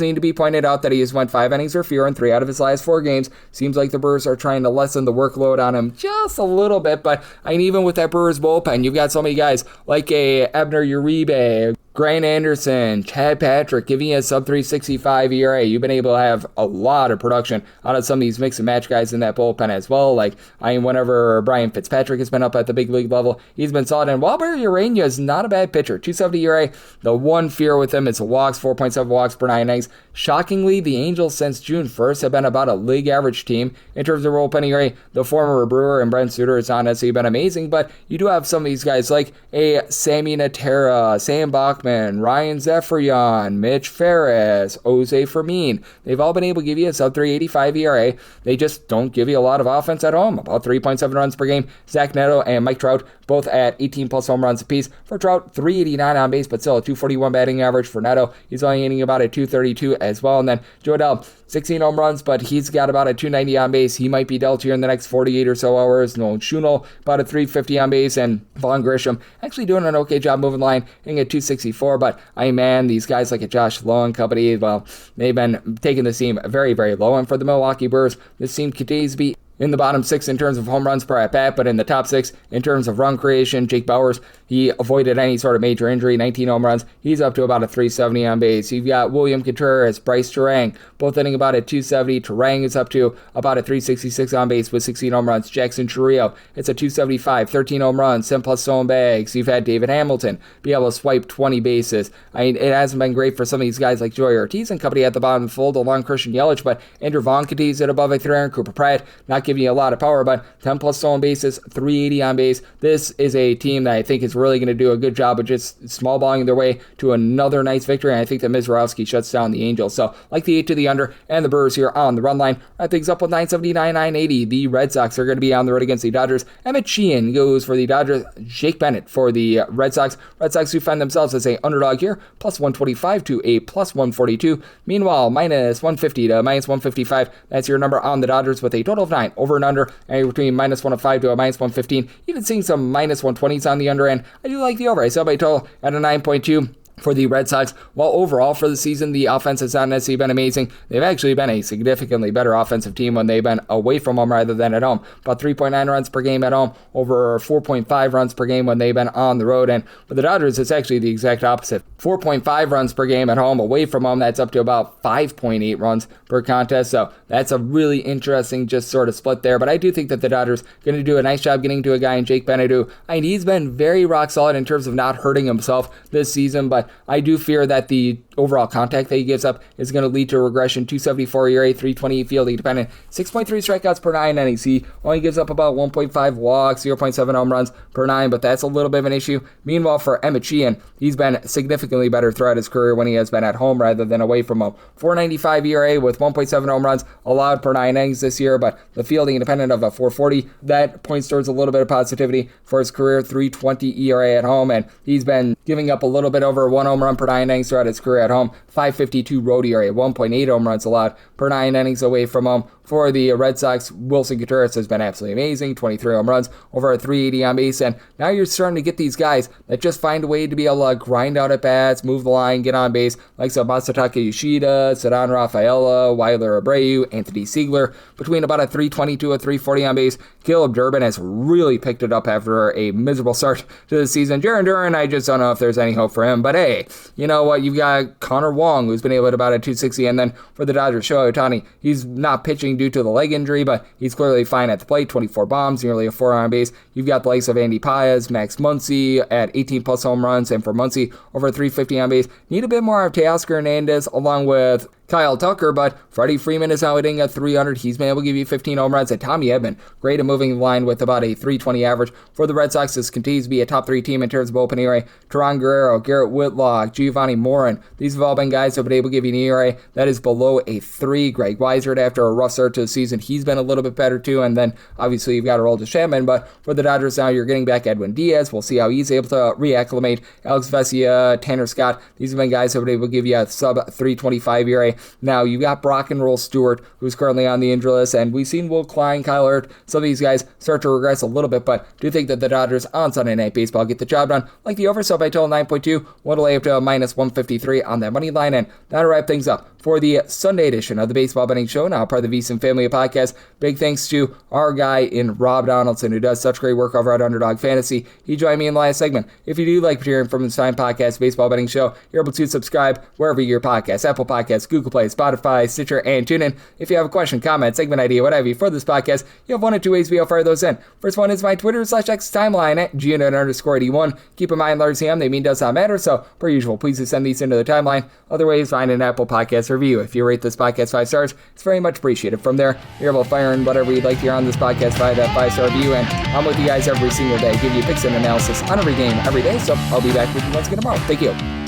need to be pointed out that he has went 5 innings or fewer in 3 out of his last 4 games. Seems like the Brewers are trying to lessen the workload on him just a little bit, but I mean, even with that Brewers bullpen, you've got so many guys like a Abner Uribe, Grant Anderson, Chad Patrick giving you a sub-365 ERA. You've been able to have a lot of production out of some of these mix and match guys in that bullpen as well. Like, I mean, whenever Brian Fitzpatrick has been up at the big league level, he's been solid. And Wilber Urania is not a bad pitcher. 270 ERA. The one fear with him is the walks, 4.7 walks per 9 innings. Shockingly, the Angels since June 1st have been about a league average team in terms of bullpen ERA. The former Brewer and Brent Suter has not necessarily been amazing, but you do have some of these guys like a Sammy Natera, Sam Bachman, Ryan Zephyrion, Mitch Ferris, Jose Fermin. They've all been able to give you a sub-385 ERA. They just don't give you a lot of offense at home. About 3.7 runs per game. Zach Neto and Mike Trout both at 18 plus home runs apiece. For Trout, 389 on base, but still a 241 batting average. For Neto, he's only hitting about a 232 as well. And then Joe Adell, 16 home runs, but he's got about a 290 on base. He might be dealt here in the next 48 or so hours. Nolan Schunel, about a 350 on base, and Vaughn Grisham actually doing an okay job moving the line, hitting at 264, but I man, these guys like a Josh Lowe and company, well, they've been taking the team very, very low, and for the Milwaukee Brewers, this team continues to be in the bottom 6 in terms of home runs per at-bat, but in the top 6 in terms of run creation. Jake Bauers, he avoided any sort of major injury, 19 home runs. He's up to about a 370 on base. You've got William Contreras, Bryce Terang, both hitting about a 270. Terang is up to about a 366 on base with 16 home runs. Jackson Chourio, it's a 275, 13 home runs, 10 plus stolen bags. You've had David Hamilton be able to swipe 20 bases. I mean, it hasn't been great for some of these guys like Joey Ortiz and company at the bottom of the fold, along Christian Yelich, but Andrew Vaughn continues at above a 300. Cooper Pratt, not giving you a lot of power, but 10 plus stolen bases, 380 on base. This is a team that I think is really going to do a good job of just small balling their way to another nice victory, and I think that Mizorowski shuts down the Angels. So, like the 8 to the under, and the Brewers here on the run line, wrap things up with 979, 980. The Red Sox are going to be on the road against the Dodgers. Emmett Sheehan goes for the Dodgers. Jake Bennett for the Red Sox. Red Sox who find themselves as a underdog here, plus 125 to a plus 142. Meanwhile, minus 150 to minus 155. That's your number on the Dodgers with a total of 9 over and under, and between -105 to a -115, even seeing some -120s on the under end. I do like the over. I sell my total at a 9.2. For the Red Sox, while overall for the season, the offense has not necessarily been amazing, they've actually been a significantly better offensive team when they've been away from home rather than at home. About 3.9 runs per game at home, over 4.5 runs per game when they've been on the road. And for the Dodgers, it's actually the exact opposite. 4.5 runs per game at home, away from home, that's up to about 5.8 runs per contest. So that's a really interesting just sort of split there. But I do think that the Dodgers are going to do a nice job getting to a guy in Jake Bennett who, he's been very rock solid in terms of not hurting himself this season, but I do fear that the overall contact that he gives up is going to lead to a regression. 274 ERA, 320 fielding dependent, 6.3 strikeouts per 9 innings. He only gives up about 1.5 walks, 0.7 home runs per 9, but that's a little bit of an issue. Meanwhile, for Emmett Sheehan, he's been significantly better throughout his career when he has been at home rather than away from home. 495 ERA with 1.7 home runs allowed per 9 innings this year, but the fielding independent of a 440, that points towards a little bit of positivity for his career. 320 ERA at home, and he's been giving up a little bit over 1 home run per 9 innings throughout his career at home. 552 road ERA, 1.8 home runs allowed per 9 innings away from home. For the Red Sox, Wilson Contreras has been absolutely amazing, 23 home runs, over a 380 on base, and now you're starting to get these guys that just find a way to be able to grind out at bats, move the line, get on base, like Masataka Yoshida, Ceddanne Rafaela, Weiler Abreu, Anthony Siegler, between about a 320 to a 340 on base. Caleb Durbin has really picked it up after a miserable start to the season. Jarren Duran, I just don't know if there's any hope for him, but hey, you know what, you've got Connor Wong, who's been able to about a 260, and then for the Dodgers, Shohei Ohtani, he's not pitching due to the leg injury, but he's clearly fine at the plate. 24 bombs, nearly a 4 on base. You've got the likes of Andy Paez, Max Muncy at 18 plus home runs, and for Muncy, over 350 on base. Need a bit more of Teoscar Hernandez along with Kyle Tucker, but Freddie Freeman is now hitting at 300. He's been able to give you 15 home runs. And Tommy Edman, great at moving the line with about a 320 average. For the Red Sox, this continues to be a top 3 team in terms of opening ERA. Teron Guerrero, Garrett Whitlock, Giovanni Morin. These have all been guys who have been able to give you an ERA that is below a 3. Greg Weisert, after a rough start to the season, he's been a little bit better too. And then obviously you've got Aroldis Chapman, but for the Dodgers now, you're getting back Edwin Diaz. We'll see how he's able to reacclimate. Alex Vesia, Tanner Scott. These have been guys who have been able to give you a sub 325 ERA. Now you've got Brock and Roll Stewart, who's currently on the injury list, and we've seen Will Klein, Kyle Hurt, some of these guys start to regress a little bit, but do think that the Dodgers on Sunday Night Baseball get the job done. Like the over, so by total 9.2, one to lay up to a -153 on that money line, and that'll wrap things up for the Sunday edition of the Baseball Betting Show, now part of the VSiN family of podcasts. Big thanks to our guy in Rob Donaldson, who does such great work over at Underdog Fantasy. He joined me in the last segment. If you do like hearing from his fine podcast, Baseball Betting Show, you're able to subscribe wherever your podcasts, Apple Podcasts, Google Play, Spotify, Stitcher, and TuneIn. If you have a question, comment, segment idea, whatever you for this podcast, you have one of two ways we'll fire those in. First one is my Twitter/X timeline at @GNN_81. Keep in mind, large CM, they mean does not matter, so per usual, please do send these into the timeline. Other ways, find an Apple Podcast review. If you rate this podcast 5 stars, it's very much appreciated. From there, you're able to fire in whatever you'd like to hear on this podcast via that 5-star review, and I'm with you guys every single day, give you picks and analysis on every game, every day, so I'll be back with you once again tomorrow. Thank you.